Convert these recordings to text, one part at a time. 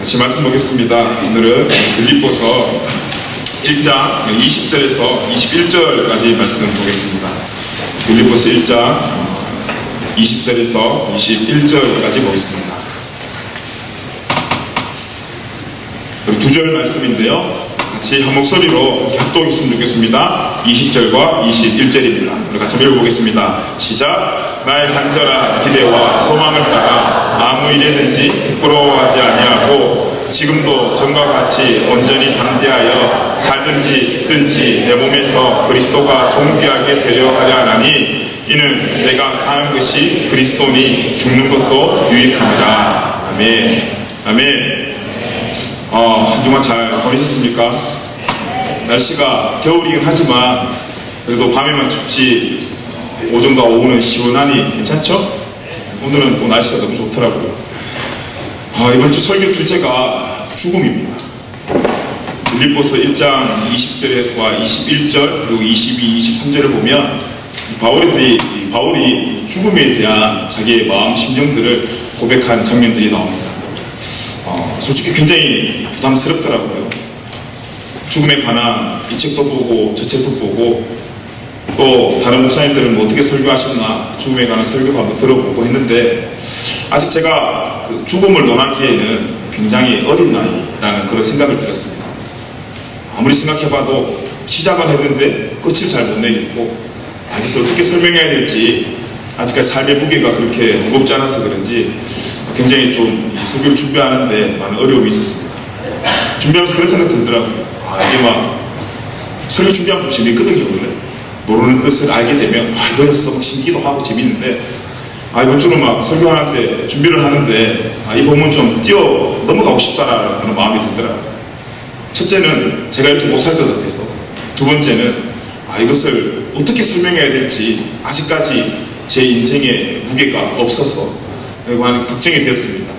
같이 말씀 보겠습니다. 오늘은 빌립보서 1장 20절에서 21절까지 말씀 보겠습니다. 빌립보서 1장 20절에서 21절까지 보겠습니다. 두 절 말씀인데요. 같이 한 목소리로 합독했으면 좋겠습니다. 20절과 21절입니다. 우리 같이 읽어보겠습니다. 시작. 나의 간절한 기대와 소망을 따라 아무 일에든지 부끄러워하지 아니하고 지금도 전과 같이 온전히 담대하여 살든지 죽든지 내 몸에서 그리스도가 존귀하게 되려 하려 하나니 이는 내가 사는 것이 그리스도니 죽는 것도 유익함이라. 아멘. 아멘. 한 주간 잘 보내셨습니까? 날씨가 겨울이긴 하지만 그래도 밤에만 춥지 오전과 오후는 시원하니 괜찮죠? 오늘은 또 날씨가 너무 좋더라고요. 이번 주 설교 주제가 죽음입니다. 빌립보서 1장 20절과 21절 그리고 22, 23절을 보면 바울이 죽음에 대한 자기의 마음 심정들을 고백한 장면들이 나옵니다. 솔직히 굉장히 부담스럽더라고요. 죽음에 관한 이 책도 보고 저 책도 보고 또 다른 목사님들은 뭐 어떻게 설교하셨나 죽음에 관한 설교도 한번 들어보고 했는데 아직 제가 그 죽음을 논하기에는 굉장히 어린 나이라는 그런 생각을 들었습니다. 아무리 생각해봐도 시작은 했는데 끝을 잘 못 내겠고 여기서 어떻게 설명해야 될지 아직까지 삶의 무게가 그렇게 무겁지 않아서 그런지 굉장히 좀 이 설교를 준비하는데 많은 어려움이 있었습니다. 준비하면서 그런 생각 들더라고요. 이게 막 설교 준비하면 좀 재밌거든요. 원래 모르는 뜻을 알게 되면 이거였어 막 신기도 하고 재밌는데 이번 주는 막 설교하는데 준비를 하는데 이 본문 좀 뛰어 넘어가고 싶다라는 그런 마음이 들더라고요. 첫째는 제가 이렇게 못 살 것 같아서, 두 번째는 이것을 어떻게 설명해야 될지 아직까지 제 인생에 무게가 없어서 많이 걱정이 되었습니다.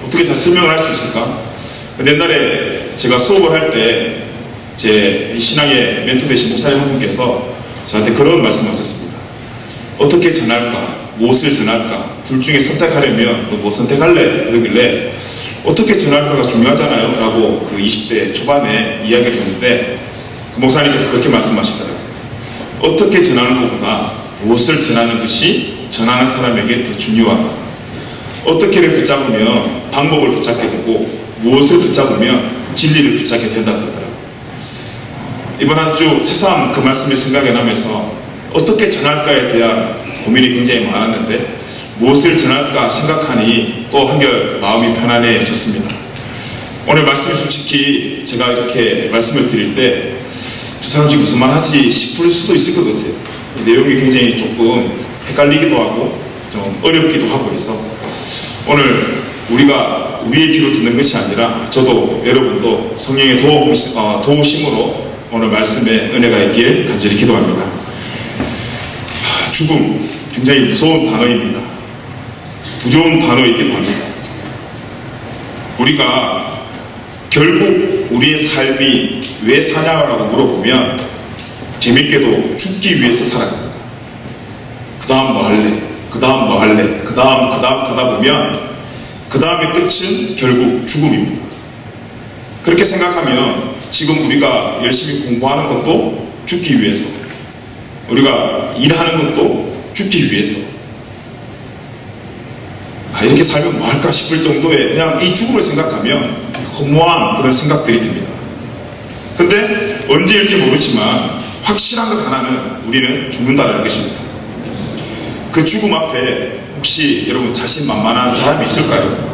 어떻게 잘 설명을 할 수 있을까? 옛날에 제가 수업을 할 때 제 신앙의 멘토 되신 목사님 한 분께서 저한테 그런 말씀을 하셨습니다. 어떻게 전할까? 무엇을 전할까? 둘 중에 선택하려면 너 뭐 선택할래? 그러길래 어떻게 전할까가 중요하잖아요 라고 그 20대 초반에 이야기를 했는데 그 목사님께서 그렇게 말씀하시더라고요. 어떻게 전하는 것보다 무엇을 전하는 것이 전하는 사람에게 더 중요하다. 어떻게를 붙잡으면 방법을 붙잡게 되고 무엇을 붙잡으면 진리를 붙잡게 된다 그러더라고요. 이번 한 주 새삼 그 말씀이 생각이 나면서 어떻게 전할까에 대한 고민이 굉장히 많았는데 무엇을 전할까 생각하니 또 한결 마음이 편안해졌습니다. 오늘 말씀이 솔직히 제가 이렇게 말씀을 드릴 때 저 사람 지금 무슨 말 하지 싶을 수도 있을 것 같아요. 내용이 굉장히 조금 헷갈리기도 하고 좀 어렵기도 하고 해서 오늘 우리가 우리의 귀로 듣는 것이 아니라 저도 여러분도 성령의 도우심으로 오늘 말씀에 은혜가 있길 간절히 기도합니다. 죽음 굉장히 무서운 단어입니다. 두려운 단어이기도 합니다. 우리가 결국 우리의 삶이 왜 사냐라고 물어보면 재밌게도 죽기 위해서 살아갑니다. 그 다음 뭐 할래? 그 다음 뭐 할래? 그 다음 가다 보면 그 다음의 끝은 결국 죽음입니다. 그렇게 생각하면 지금 우리가 열심히 공부하는 것도 죽기 위해서, 우리가 일하는 것도 죽기 위해서, 이렇게 살면 뭐 할까 싶을 정도의 그냥 이 죽음을 생각하면 허무한 그런 생각들이 듭니다. 근데 언제일지 모르지만 확실한 것 하나는 우리는 죽는다는 것입니다. 그 죽음 앞에 혹시 여러분 자신만만한 사람이 있을까요?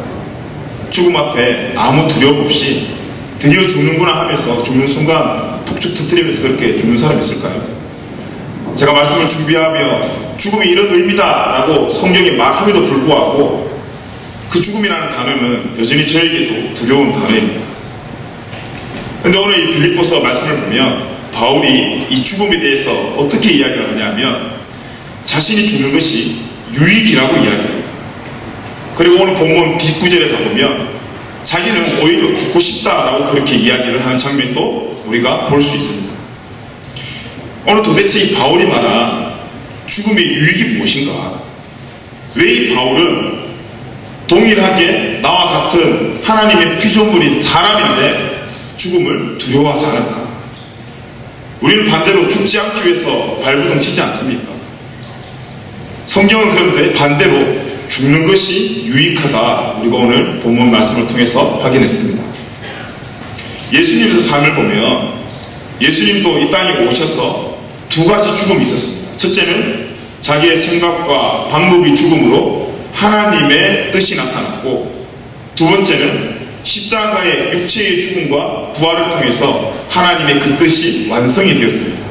죽음 앞에 아무 두려움 없이 드디어 죽는구나 하면서 죽는 순간 폭죽 터뜨리면서 그렇게 죽는 사람이 있을까요? 제가 말씀을 준비하며 죽음이 이런 의미다 라고 성경이 말함에도 불구하고 그 죽음이라는 단어는 여전히 저에게도 두려운 단어입니다. 근데 오늘 이 빌립보서 말씀을 보면 바울이 이 죽음에 대해서 어떻게 이야기를 하냐면 자신이 죽는 것이 유익이라고 이야기합니다. 그리고 오늘 본문 뒷구절에 가보면 자기는 오히려 죽고 싶다라고 그렇게 이야기를 하는 장면도 우리가 볼 수 있습니다. 오늘 도대체 이 바울이 말한 죽음의 유익이 무엇인가? 왜 이 바울은 동일하게 나와 같은 하나님의 피조물인 사람인데 죽음을 두려워하지 않을까? 우리는 반대로 죽지 않기 위해서 발부둥 치지 않습니까? 성경은 그런데 반대로 죽는 것이 유익하다, 우리가 오늘 본문 말씀을 통해서 확인했습니다. 예수님의 삶을 보면 예수님도 이 땅에 오셔서 두 가지 죽음이 있었습니다. 첫째는 자기의 생각과 방법이 죽음으로 하나님의 뜻이 나타났고, 두 번째는 십자가의 육체의 죽음과 부활을 통해서 하나님의 그 뜻이 완성이 되었습니다.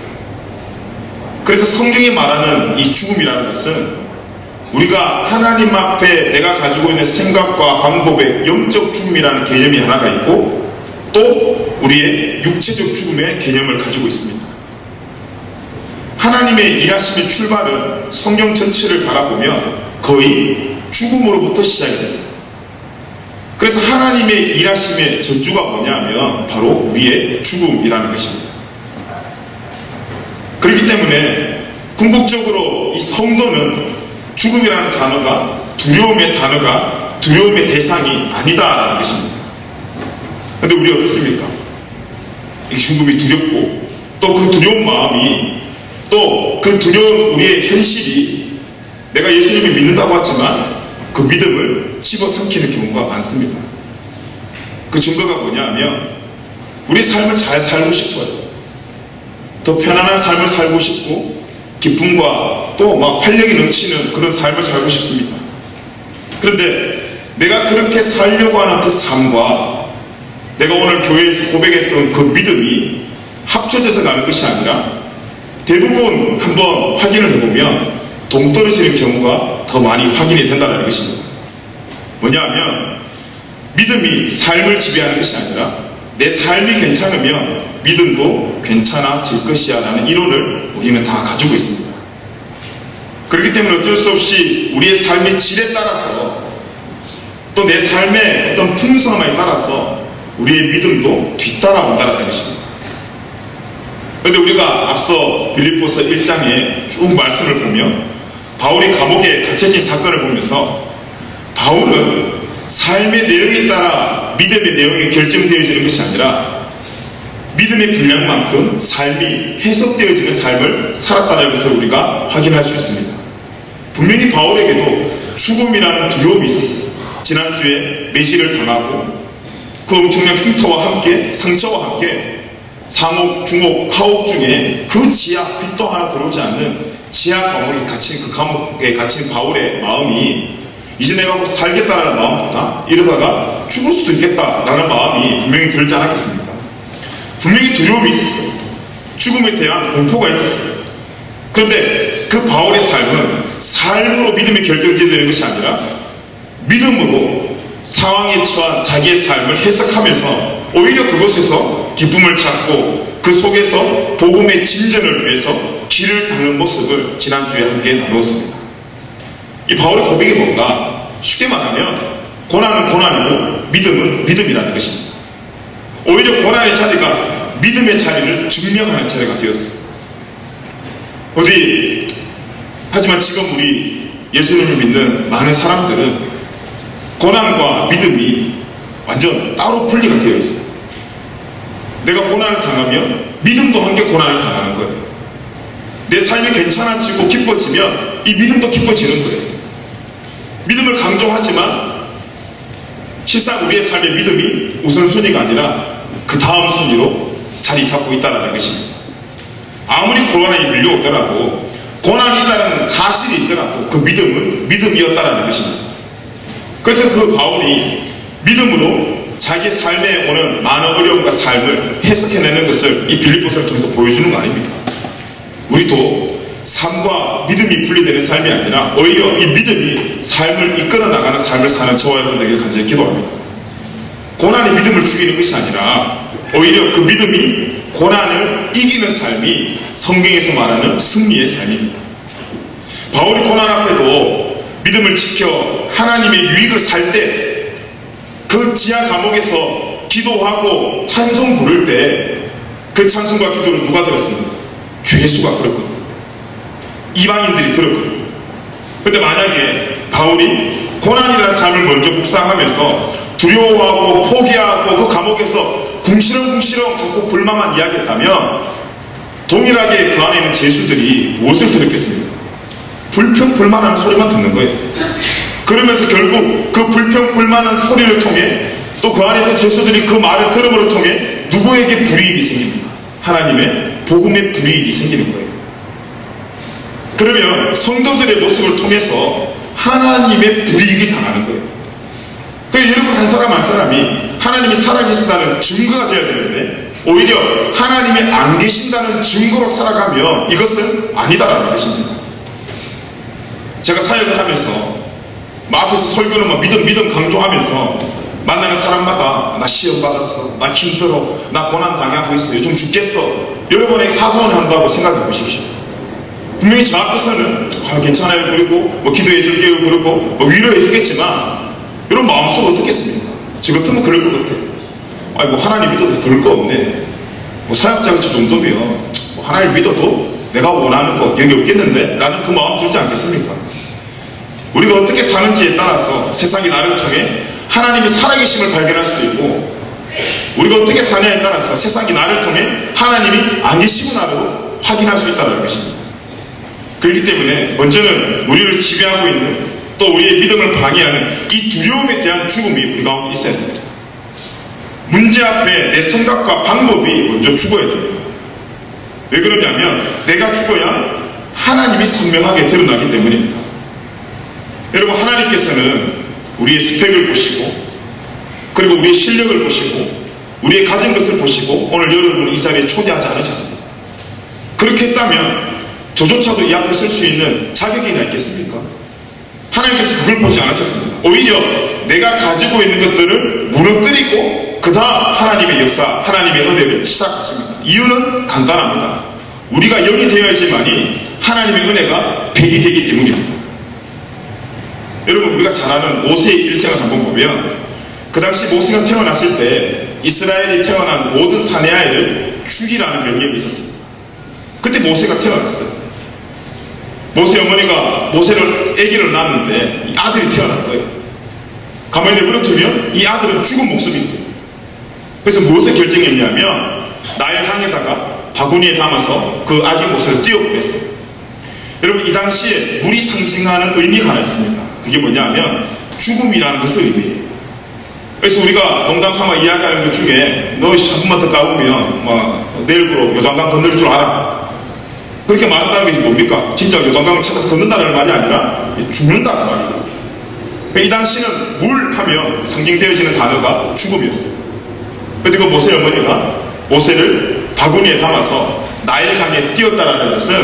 그래서 성경이 말하는 이 죽음이라는 것은 우리가 하나님 앞에 내가 가지고 있는 생각과 방법의 영적 죽음이라는 개념이 하나가 있고, 또 우리의 육체적 죽음의 개념을 가지고 있습니다. 하나님의 일하심의 출발은 성경 전체를 바라보면 거의 죽음으로부터 시작이 됩니다. 그래서 하나님의 일하심의 전주가 뭐냐면 바로 우리의 죽음이라는 것입니다. 그렇기 때문에 궁극적으로 이 성도는 죽음이라는 단어가 두려움의 대상이 아니다라는 것입니다. 그런데 우리 어떻습니까? 이 죽음이 두렵고, 또 그 두려운 마음이, 또 그 두려운 우리의 현실이 내가 예수님을 믿는다고 하지만 그 믿음을 집어삼키는 경우가 많습니다. 그 증거가 뭐냐면 우리 삶을 잘 살고 싶어요. 더 편안한 삶을 살고 싶고, 기쁨과 또 막 활력이 넘치는 그런 삶을 살고 싶습니다. 그런데 내가 그렇게 살려고 하는 그 삶과 내가 오늘 교회에서 고백했던 그 믿음이 합쳐져서 가는 것이 아니라 대부분 한번 확인을 해보면 동떨어지는 경우가 더 많이 확인이 된다는 것입니다. 뭐냐면 믿음이 삶을 지배하는 것이 아니라 내 삶이 괜찮으면 믿음도 괜찮아질 것이야 라는 이론을 우리는 다 가지고 있습니다. 그렇기 때문에 어쩔 수 없이 우리의 삶의 질에 따라서, 또 내 삶의 어떤 풍성함에 따라서 우리의 믿음도 뒤따라온다는 것입니다. 그런데 우리가 앞서 빌립보서 1장에 쭉 말씀을 보면 바울이 감옥에 갇혀진 사건을 보면서 바울은 삶의 내용에 따라 믿음의 내용이 결정되어지는 것이 아니라 믿음의 분량만큼 삶이 해석되어지는 삶을 살았다는 것을 우리가 확인할 수 있습니다. 분명히 바울에게도 죽음이라는 두려움이 있었어요. 지난주에 매질을 당하고 그 엄청난 흉터와 함께, 상처와 함께 상옥, 중옥, 하옥 중에 그 지하, 빛도 하나 들어오지 않는 지하 감옥에 갇힌 그 감옥에 갇힌 바울의 마음이 이제 내가 뭐 살겠다라는 마음보다 이러다가 죽을 수도 있겠다라는 마음이 분명히 들지 않았겠습니까? 분명히 두려움이 있었어요. 죽음에 대한 공포가 있었어요. 그런데 그 바울의 삶으로 믿음이 결정되는 것이 아니라 믿음으로 상황에 처한 자기의 삶을 해석하면서 오히려 그곳에서 기쁨을 찾고 그 속에서 복음의 진전을 위해서 길을 닦는 모습을 지난주에 함께 나누었습니다. 이 바울의 고백이 뭔가? 쉽게 말하면 고난은 고난이고 믿음은 믿음이라는 것입니다. 오히려 고난의 자리가 믿음의 자리를 증명하는 자리가 되었습니다. 하지만 지금 우리 예수님을 믿는 많은 사람들은 고난과 믿음이 완전 따로 분리가 되어 있어요. 내가 고난을 당하면 믿음도 함께 고난을 당하는 거예요. 내 삶이 괜찮아지고 기뻐지면 이 믿음도 기뻐지는 거예요. 믿음을 강조하지만 실상 우리의 삶의 믿음이 우선순위가 아니라 그 다음 순위로 자리 잡고 있다는 것입니다. 아무리 고난이 밀려오더라도, 고난이 있다는 사실이 있더라도 그 믿음은 믿음이었다는 것입니다. 그래서 그 바울이 믿음으로 자기의 삶에 오는 많은 어려움과 삶을 해석해내는 것을 이 빌립보서를 통해서 보여주는 거 아닙니까? 우리도 삶과 믿음이 분리되는 삶이 아니라 오히려 이 믿음이 삶을 이끌어 나가는 삶을 사는 저와 여러분 되기를 간절히 기도합니다. 고난이 믿음을 죽이는 것이 아니라 오히려 그 믿음이 고난을 이기는 삶이 성경에서 말하는 승리의 삶입니다. 바울이 고난 앞에도 믿음을 지켜 하나님의 유익을 살 때, 그 지하 감옥에서 기도하고 찬송 부를 때 그 찬송과 기도를 누가 들었습니까? 죄수가 들었거든요. 이방인들이 들었거든요. 그런데 만약에 바울이 고난이라는 삶을 먼저 묵상하면서 두려워하고 포기하고 그 감옥에서 궁시렁궁시렁 자꾸 불만만 이야기했다면 동일하게 그 안에 있는 죄수들이 무엇을 들었겠습니까? 불평불만하는 소리만 듣는 거예요. 그러면서 결국 그 불평불만한 소리를 통해 또 그 안에 있던 죄수들이 그 말을 들음으로 통해 누구에게 불이익이 생깁니까? 하나님의 복음의 불이익이 생기는 거예요. 그러면 성도들의 모습을 통해서 하나님의 불이익이 당하는 거예요. 여러분 한 사람 한 사람이 하나님이 살아계신다는 증거가 되어야 되는데 오히려 하나님이 안 계신다는 증거로 살아가면 이것은 아니다라는 것입니다. 제가 사역을 하면서 앞에서 설교는 막 믿음 강조하면서 만나는 사람마다 나 시험 받았어, 나 힘들어, 나 고난 당하고 있어, 요즘 죽겠어, 여러분에게 하소연을 한다고 생각해 보십시오. 분명히 저 앞에서는 괜찮아요 그리고 뭐 기도해 줄게요 그리고 뭐 위로해 주겠지만 여러분 마음속 어떻겠습니까? 저 같으면 그럴 것 같아요. 아니 뭐 하나님 믿어도 별 거 없네, 뭐 사역자가 저 정도면 뭐 하나님 믿어도 내가 원하는 거 여기 없겠는데? 라는 그 마음 들지 않겠습니까? 우리가 어떻게 사는지에 따라서 세상이 나를 통해 하나님이 살아계심을 발견할 수도 있고 우리가 어떻게 사냐에 따라서 세상이 나를 통해 하나님이 안 계시구나로 확인할 수 있다는 것입니다. 그렇기 때문에 먼저는 우리를 지배하고 있는 또 우리의 믿음을 방해하는 이 두려움에 대한 죽음이 우리 가운데 있어야 됩니다. 문제 앞에 내 생각과 방법이 먼저 죽어야 됩니다. 왜 그러냐면 내가 죽어야 하나님이 선명하게 드러나기 때문입니다. 여러분 하나님께서는 우리의 스펙을 보시고 그리고 우리의 실력을 보시고 우리의 가진 것을 보시고 오늘 여러분을 이 자리에 초대하지 않으셨습니다. 그렇게 했다면 저조차도 이 앞에 설 수 있는 자격이나 있겠습니까? 하나님께서 그걸 보지 않으셨습니다. 오히려 내가 가지고 있는 것들을 무너뜨리고 그 다음 하나님의 역사, 하나님의 은혜를 시작하십니다. 이유는 간단합니다. 우리가 영이 되어야지만이 하나님의 은혜가 백이 되기 때문입니다. 여러분 우리가 잘 아는 모세의 일생을 한번 보면 그 당시 모세가 태어났을 때 이스라엘이 태어난 모든 사내 아이를 죽이라는 명령이 있었습니다. 그때 모세가 태어났어요. 모세 어머니가 모세를 아기를 낳았는데 이 아들이 태어난 거예요. 가만히 내버려두면 이 아들은 죽은 목숨입니다. 그래서 무엇을 결정했냐면 나일강에다가 바구니에 담아서 그 아기 모세를 띄워보냈어요. 여러분 이 당시에 물이 상징하는 의미가 하나 있습니다. 그게 뭐냐면 죽음이라는 것을 의미해요. 그래서 우리가 농담 삼아 이야기하는 것 중에 너 한번만 더 까보면 내일부로 요단강 건널 줄 알아, 그렇게 말한다는 것이 뭡니까? 진짜 요단강을 찾아서 건넌다는 말이 아니라 죽는다는 말이에요. 이 당시는 물 하면 상징되어지는 단어가 죽음이었어요. 그런데 그 모세 어머니가 모세를 바구니에 담아서 나일강에 띄웠다는 것은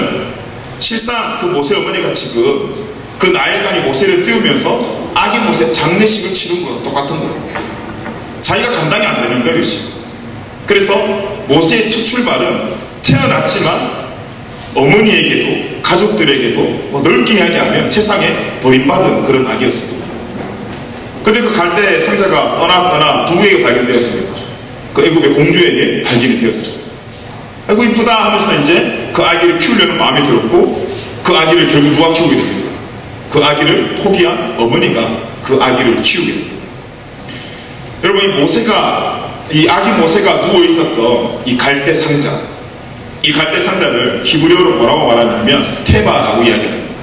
실상 그 모세 어머니가 지금 그 나일강에 모세를 띄우면서 아기 모세 장례식을 치른 거랑 똑같은 거예요. 자기가 감당이 안 되는 거예요. 그래서 모세의 첫 출발은 태어났지만 어머니에게도 가족들에게도 넓게 이야기하면 세상에 버림받은 그런 아기였습니다. 근데 그 갈대 상자가 떠나 누구에게 발견되었습니까? 그 애굽의 공주에게 발견이 되었습니다. 아이고 이쁘다 하면서 이제 그 아기를 키우려는 마음이 들었고 그 아기를 결국 누가 키우게 됩니까? 그 아기를 포기한 어머니가 그 아기를 키우게 됩니다. 여러분 이 아기 모세가 누워 있었던 이 갈대 상자, 이 갈대 상자를 히브리어로 뭐라고 말하냐면 테바라고 이야기합니다.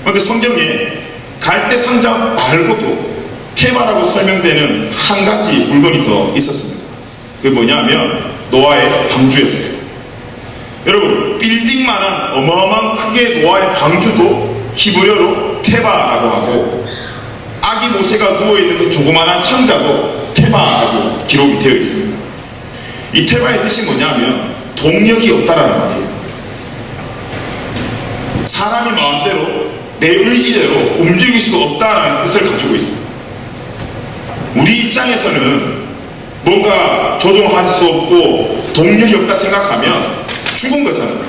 그런데 성경에 갈대 상자 말고도 테바라고 설명되는 한 가지 물건이 더 있었습니다. 그게 뭐냐면 노아의 방주였어요. 여러분 빌딩만한 어마어마한 크기의 노아의 방주도 히브리어로 테바라고 하고 아기 모세가 누워있는 그 조그만한 상자도 테바라고 기록이 되어 있습니다. 이 테바의 뜻이 뭐냐면 동력이 없다라는 말이에요. 사람이 마음대로 내 의지대로 움직일 수 없다는 뜻을 가지고 있습니다. 우리 입장에서는 뭔가 조종할 수 없고 동력이 없다 생각하면 죽은 거잖아요.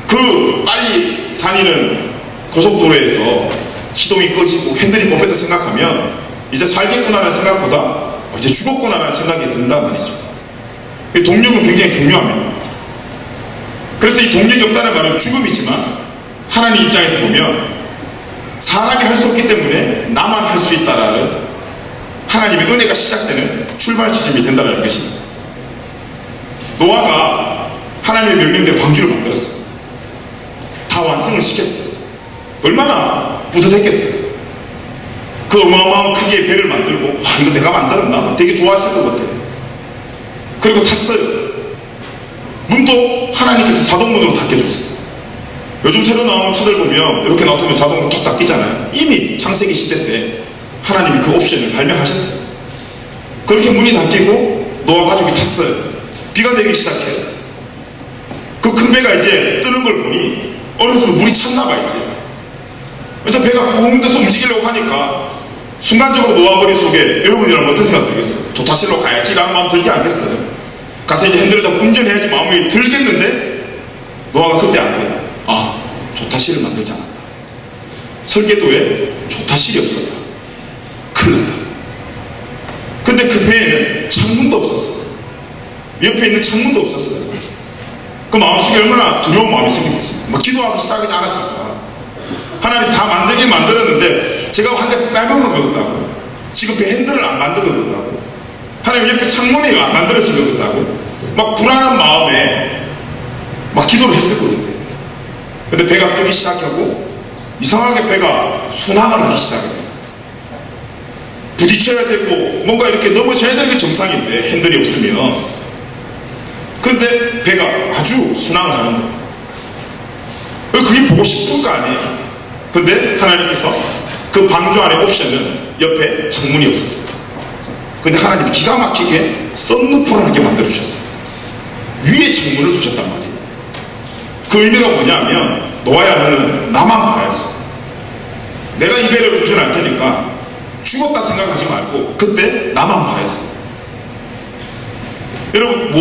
그 빨리 다니는 고속도로에서 시동이 꺼지고 핸들이 뽑혔다 생각하면 이제 살겠구나라는 생각보다 이제 죽었구나라는 생각이 든단 말이죠. 동력은 굉장히 중요합니다. 그래서 이 동력이 없다는 말은 죽음이지만 하나님 입장에서 보면 사람이 할 수 없기 때문에 나만 할 수 있다라는 하나님의 은혜가 시작되는 출발 지점이 된다는 것입니다. 노아가 하나님의 명령대로 방주를 만들었어요. 다 완성을 시켰어요. 얼마나 뿌듯했겠어요. 그 어마어마한 크기의 배를 만들고, 와, 이거 내가 만들었나? 되게 좋아했을 것 같아요. 그리고 탔어요. 문도 하나님께서 자동문으로 닫혀줬어요. 요즘 새로 나오는 차들 보면 이렇게 놔두면 자동으로 톡 닫히잖아요. 이미 창세기 시대 때 하나님이 그 옵션을 발명하셨어요. 그렇게 문이 닫히고 노아 가족이 탔어요. 비가 내리기 시작해요. 그 큰 배가 이제 뜨는 걸 보니 어느 정도 물이 찼나봐. 이제 배가 붕 떠서 움직이려고 하니까 순간적으로 노아 머릿속에 여러분이라면 어떤 생각 들겠어요? 조타실로 가야지 라는 마음 들지 않겠어요? 가서 이제 핸들을 잡고 운전해야지 마음이 들겠는데 노아가 그때 안 돼요. 아, 조타실을 만들지 않았다. 설계도에 조타실이 없었다. 큰일 났다. 근데 그 배에는 창문도 없었어요. 옆에 있는 창문도 없었어요. 그 마음속에 얼마나 두려운 마음이 생겼겠어요. 막 기도하기 시작하지 않았을까. 하나님 다 만들긴 만들었는데 제가 한 대 빼먹은 거였다고. 지금 배 핸들을 안 만든 거였다고. 하나님 옆에 창문이 안 만들어진 거였다고. 막 불안한 마음에 막 기도를 했을 거거든요. 근데 배가 뜨기 시작하고 이상하게 배가 순항을 하기 시작해요. 부딪혀야 되고 뭔가 이렇게 넘어져야 되는 게 정상인데 핸들이 없으면. 근데 배가 아주 순항을 하는 거예요. 그게 보고 싶은 거 아니에요. 근데 하나님께서 그 방주 안에 옵션은 옆에 창문이 없었어요. 근데 하나님이 기가 막히게 썬루프를 하게 만들어주셨어요. 위에 창문을 두셨단 말이에요. 그 의미가 뭐냐면 노아야 너는 나만 봐야지. 내가 이 배를 운전할 테니까 죽었다 생각하지 말고 그때 나만 봐야지. 여러분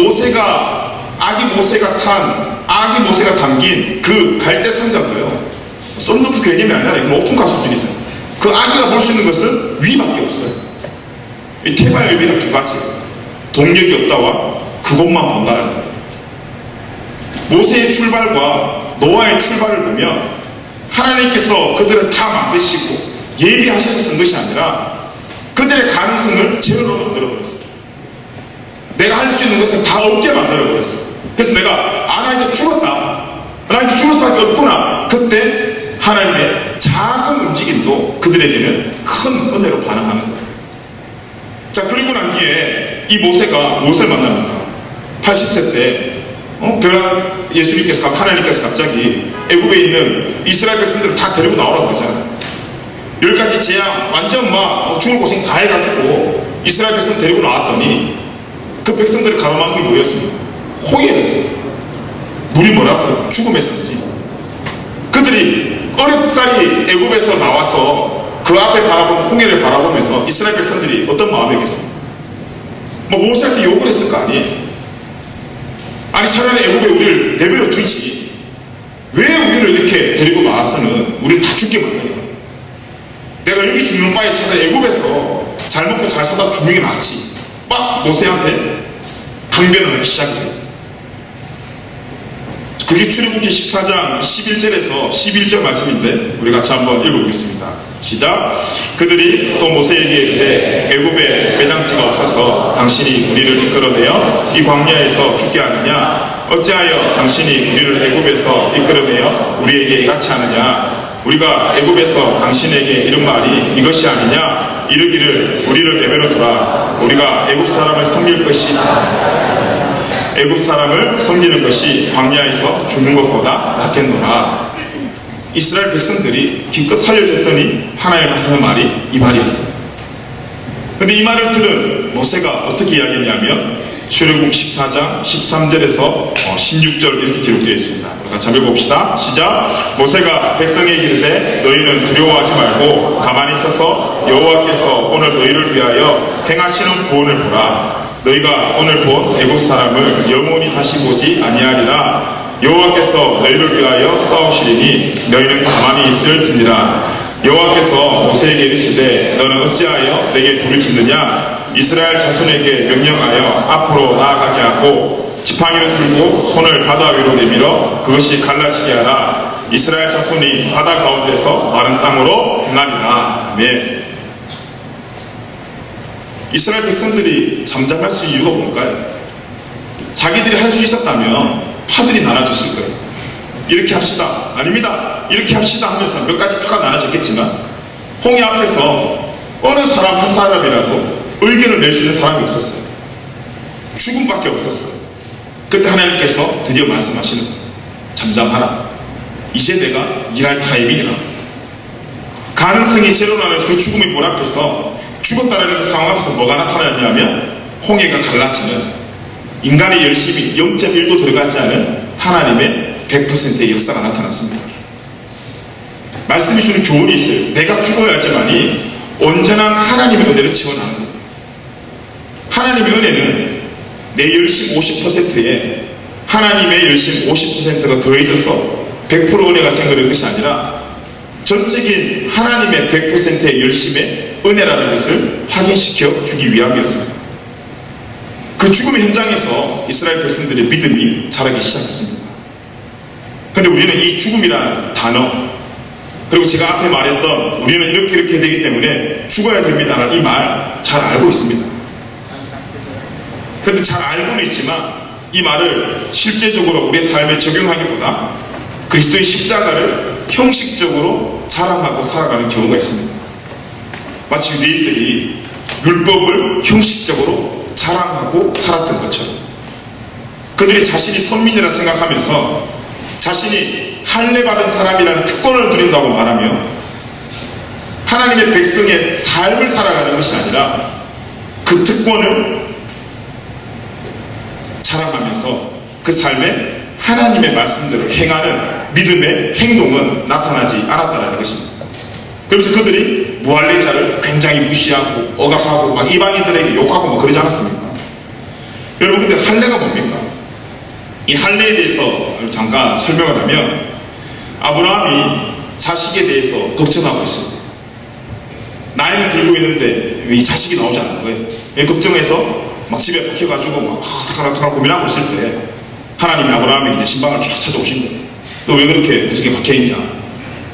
아기 모세가 담긴 그 갈대 상자도요 썬루프 개념이 아니라 이건 오픈카 수준이죠. 그 아기가 볼 수 있는 것은 위밖에 없어요. 이 테마의 의미는 두 가지. 동력이 없다와 그것만 본다는 거예요. 모세의 출발과 노아의 출발을 보면 하나님께서 그들을 다 만드시고 예비하셔서 쓴 것이 아니라 그들의 가능성을 제로로 만들어버렸어요. 내가 할 수 있는 것을 다 없게 만들어버렸어요. 그래서 내가 나 이제 죽었다. 나 이제 죽을 수밖에 없구나. 그때 하나님의 작은 움직임도 그들에게는 큰 은혜로 반응하는 거예요. 자, 그리고 난 뒤에 이 모세가 무엇을 만납니까? 80세 때 예수님께서 하나님께서 갑자기 애굽에 있는 이스라엘 백성들을 다 데리고 나오라고 그러잖아요. 10가지 재앙 완전 막 죽을 고생 다 해가지고 이스라엘 백성 데리고 나왔더니 그 백성들을 가로막은 게 뭐였습니까? 홍해였어요. 물이 뭐라고? 죽음의 성지. 그들이 어렵사리 애굽에서 나와서 그 앞에 바라본 홍해를 바라보면서 이스라엘 백성들이 어떤 마음이겠습니까? 뭐 모세한테 욕을 했을 거 아니에요? 아니 차라리 애굽에 우리를 내버려 두지 왜 우리를 이렇게 데리고 나와서는 우리를 다 죽게 만드냐. 내가 여기 죽는 바에 차라리 애굽에서 잘 먹고 잘 살다 죽는 게 낫지. 막 모세한테 강변을 하기 시작해요. 그게 출애굽기 14장 11절에서 11절 말씀인데 우리 같이 한번 읽어보겠습니다. 시작. 그들이 또 모세에게 이르되 애굽에 매장지가 없어서 당신이 우리를 이끌어내어 이 광야에서 죽게 하느냐. 어찌하여 당신이 우리를 애굽에서 이끌어내어 우리에게 이같이 하느냐. 우리가 애굽에서 당신에게 이런 말이 이것이 아니냐. 이르기를 우리를 내버려 두라. 우리가 애굽 사람을 섬길 것이 애굽 사람을 섬기는 것이 광야에서 죽는 것보다 낫겠노라. 이스라엘 백성들이 기껏 살려줬더니 하나님 하는 말이 이 말이었어요. 근데 이 말을 들은 모세가 어떻게 이야기했냐면 출애굽 14장 13절에서 16절 이렇게 기록되어 있습니다. 같이 한번 봅시다. 시작. 모세가 백성에게 이르되 너희는 두려워하지 말고 가만히 서서 여호와께서 오늘 너희를 위하여 행하시는 구원을 보라. 너희가 오늘 본 애굽 사람을 영원히 다시 보지 아니하리라. 여호와께서 너희를 위하여 싸우시리니 너희는 가만히 있을지니라. 여호와께서 모세에게 이르시되 너는 어찌하여 내게 불을 짓느냐. 이스라엘 자손에게 명령하여 앞으로 나아가게 하고 지팡이를 들고 손을 바다 위로 내밀어 그것이 갈라지게 하라. 이스라엘 자손이 바다 가운데서 마른 땅으로 행하리라. 아멘. 이스라엘 백성들이 잠잠할 수 있는 이유가 뭘까요? 자기들이 할 수 있었다면 파들이 나눠줬을 거예요. 이렇게 합시다, 아닙니다, 이렇게 합시다 하면서 몇 가지 파가 나눠졌겠지만 홍해 앞에서 어느 사람 한 사람이라도 의견을 낼 수 있는 사람이 없었어요. 죽음밖에 없었어요. 그때 하나님께서 드디어 말씀하시는 거예요. 잠잠하라. 이제 내가 일할 타이밍이라. 가능성이 제로 나는 그 죽음의 물 앞에서 죽었다는 상황 앞에서 뭐가 나타나냐면 홍해가 갈라지는, 인간의 열심이 0.1도 들어가지 않은 하나님의 100%의 역사가 나타났습니다. 말씀이 주는 교훈이 있어요. 내가 죽어야지만이 온전한 하나님의 은혜를 채워나는 거예요. 하나님의 은혜는 내 열심 50%에 하나님의 열심 50%가 더해져서 100% 은혜가 생기는 것이 아니라 전적인 하나님의 100%의 열심의 은혜라는 것을 확인시켜 주기 위함이었습니다. 그 죽음의 현장에서 이스라엘 백성들의 믿음이 자라기 시작했습니다. 그런데 우리는 이 죽음이라는 단어, 그리고 제가 앞에 말했던 우리는 이렇게 되기 때문에 죽어야 됩니다라는 이 말 잘 알고 있습니다. 그런데 잘 알고는 있지만 이 말을 실제적으로 우리의 삶에 적용하기보다 그리스도의 십자가를 형식적으로 자랑하고 살아가는 경우가 있습니다. 마치 유대인들이 율법을 형식적으로 자랑하고 살았던 것처럼 그들이 자신이 선민이라 생각하면서 자신이 할례받은 사람이라는 특권을 누린다고 말하며 하나님의 백성의 삶을 살아가는 것이 아니라 그 특권을 자랑하면서 그 삶에 하나님의 말씀대로 행하는 믿음의 행동은 나타나지 않았다는 것입니다. 그러면서 그들이 무할례자를 굉장히 무시하고 억압하고 막 이방인들에게 욕하고 뭐 그러지 않았습니까? 여러분, 근데 할례가 뭡니까? 이 할례에 대해서 잠깐 설명을 하면 아브라함이 자식에 대해서 걱정하고 있습니다. 나이는 들고 있는데 왜 이 자식이 나오지 않는 거예요? 걱정해서 막 집에 박혀가지고 막 어떡하나 고민하고 있을 때 하나님이 아브라함에게 이제 신방을 쫙 찾아오신 거예요. 너 왜 그렇게 구석에 박혀있냐?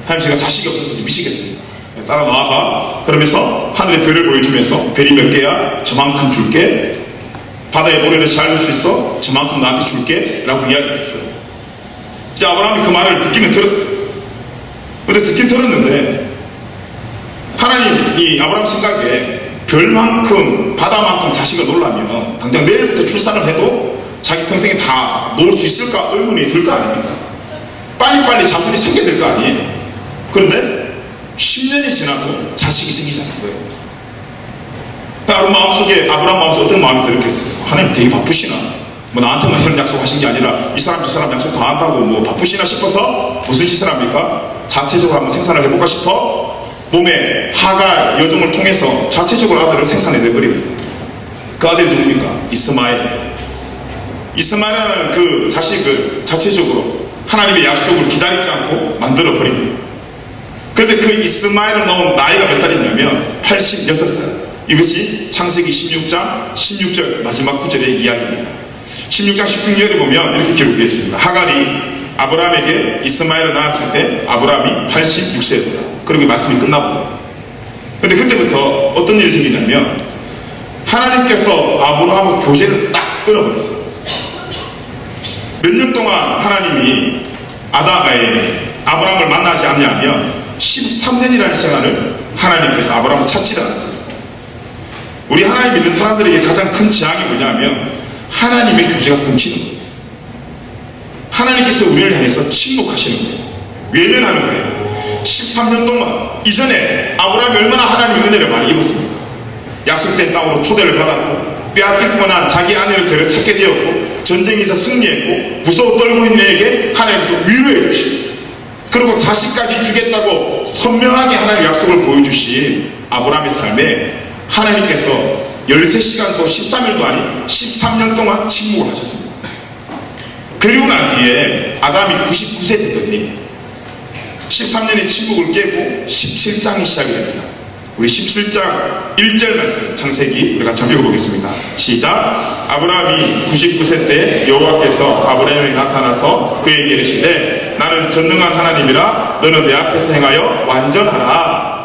하나님, 제가 자식이 없어서 미치겠습니다. 따라 나와봐. 그러면서 하늘의 별을 보여주면서 별이 몇 개야? 저만큼 줄게. 바다의 모래를 잘 볼 수 있어? 저만큼 나한테 줄게. 라고 이야기했어요. 이제 아브라함이 그 말을 듣기는 들었어요. 근데 듣긴 들었는데 하나님이 아브라함 생각에 별만큼 바다만큼 자식을 놓으려면 당장 내일부터 출산을 해도 자기 평생에 다 놓을 수 있을까 의문이 들 거 아닙니까? 빨리빨리 자손이 생겨야 될 거 아니에요? 그런데 10년이 지나도 자식이 생기지 않는 거예요. 아브라함 마음속에 어떤 마음이 들었겠어요? 하나님 되게 바쁘시나? 뭐 나한테만 이런 약속하신 게 아니라 이 사람 저 사람 약속 다 한다고 뭐 바쁘시나 싶어서 무슨 짓을 합니까? 자체적으로 한번 생산을 해볼까 싶어 몸에 하갈 여종을 통해서 자체적으로 아들을 생산해내버립니다. 그 아들이 누굽니까? 이스마엘. 이스마엘이라는 그 자식을 자체적으로 하나님의 약속을 기다리지 않고 만들어버립니다. 그런데 그 이스마엘을 낳은 나이가 몇 살이냐면 86살. 이것이 창세기 16장 16절 마지막 구절의 이야기입니다. 16장 16절에 보면 이렇게 기록되어 있습니다. 하갈이 아브라함에게 이스마엘을 낳았을 때 아브라함이 86세였다. 그리고 말씀이 끝나고. 근데 그때부터 어떤 일이 생기냐면 하나님께서 아브라함의 교제를 딱 끊어버렸어요. 몇 년 동안 하나님이 아브라함을 만나지 않냐면 13년이라는 시간을 하나님께서 아브라함을 찾지를 않았어요. 우리 하나님 믿는 사람들에게 가장 큰 재앙이 뭐냐면 하나님의 교제가 끊기는 거예요. 하나님께서 우리를 향해서 침묵하시는 거예요. 외면하는 거예요. 13년 동안 이전에 아브라함이 얼마나 하나님의 은혜를 많이 입었습니까? 약속된 땅으로 초대를 받았고 빼앗길 뻔한 자기 아내를 되찾게 되었고 전쟁에서 승리했고 무서워 떨고 있는 애에게 하나님께서 위로해 주시고 그리고 자식까지 주겠다고 선명하게 하나님의 약속을 보여주신 아브라함의 삶에 하나님께서 13시간도 13일도 아닌 13년 동안 침묵을 하셨습니다. 그리고 난 뒤에 아담이 99세 됐더니 13년의 침묵을 깨고 17장이 시작이 됩니다. 우리 17장 1절 말씀 창세기 우리 같이 한번 읽어보겠습니다. 시작. 아브라함이 99세 때 여호와께서 아브라함에게 나타나서 그에게 이르시되 나는 전능한 하나님이라 너는 내 앞에서 행하여 완전하라.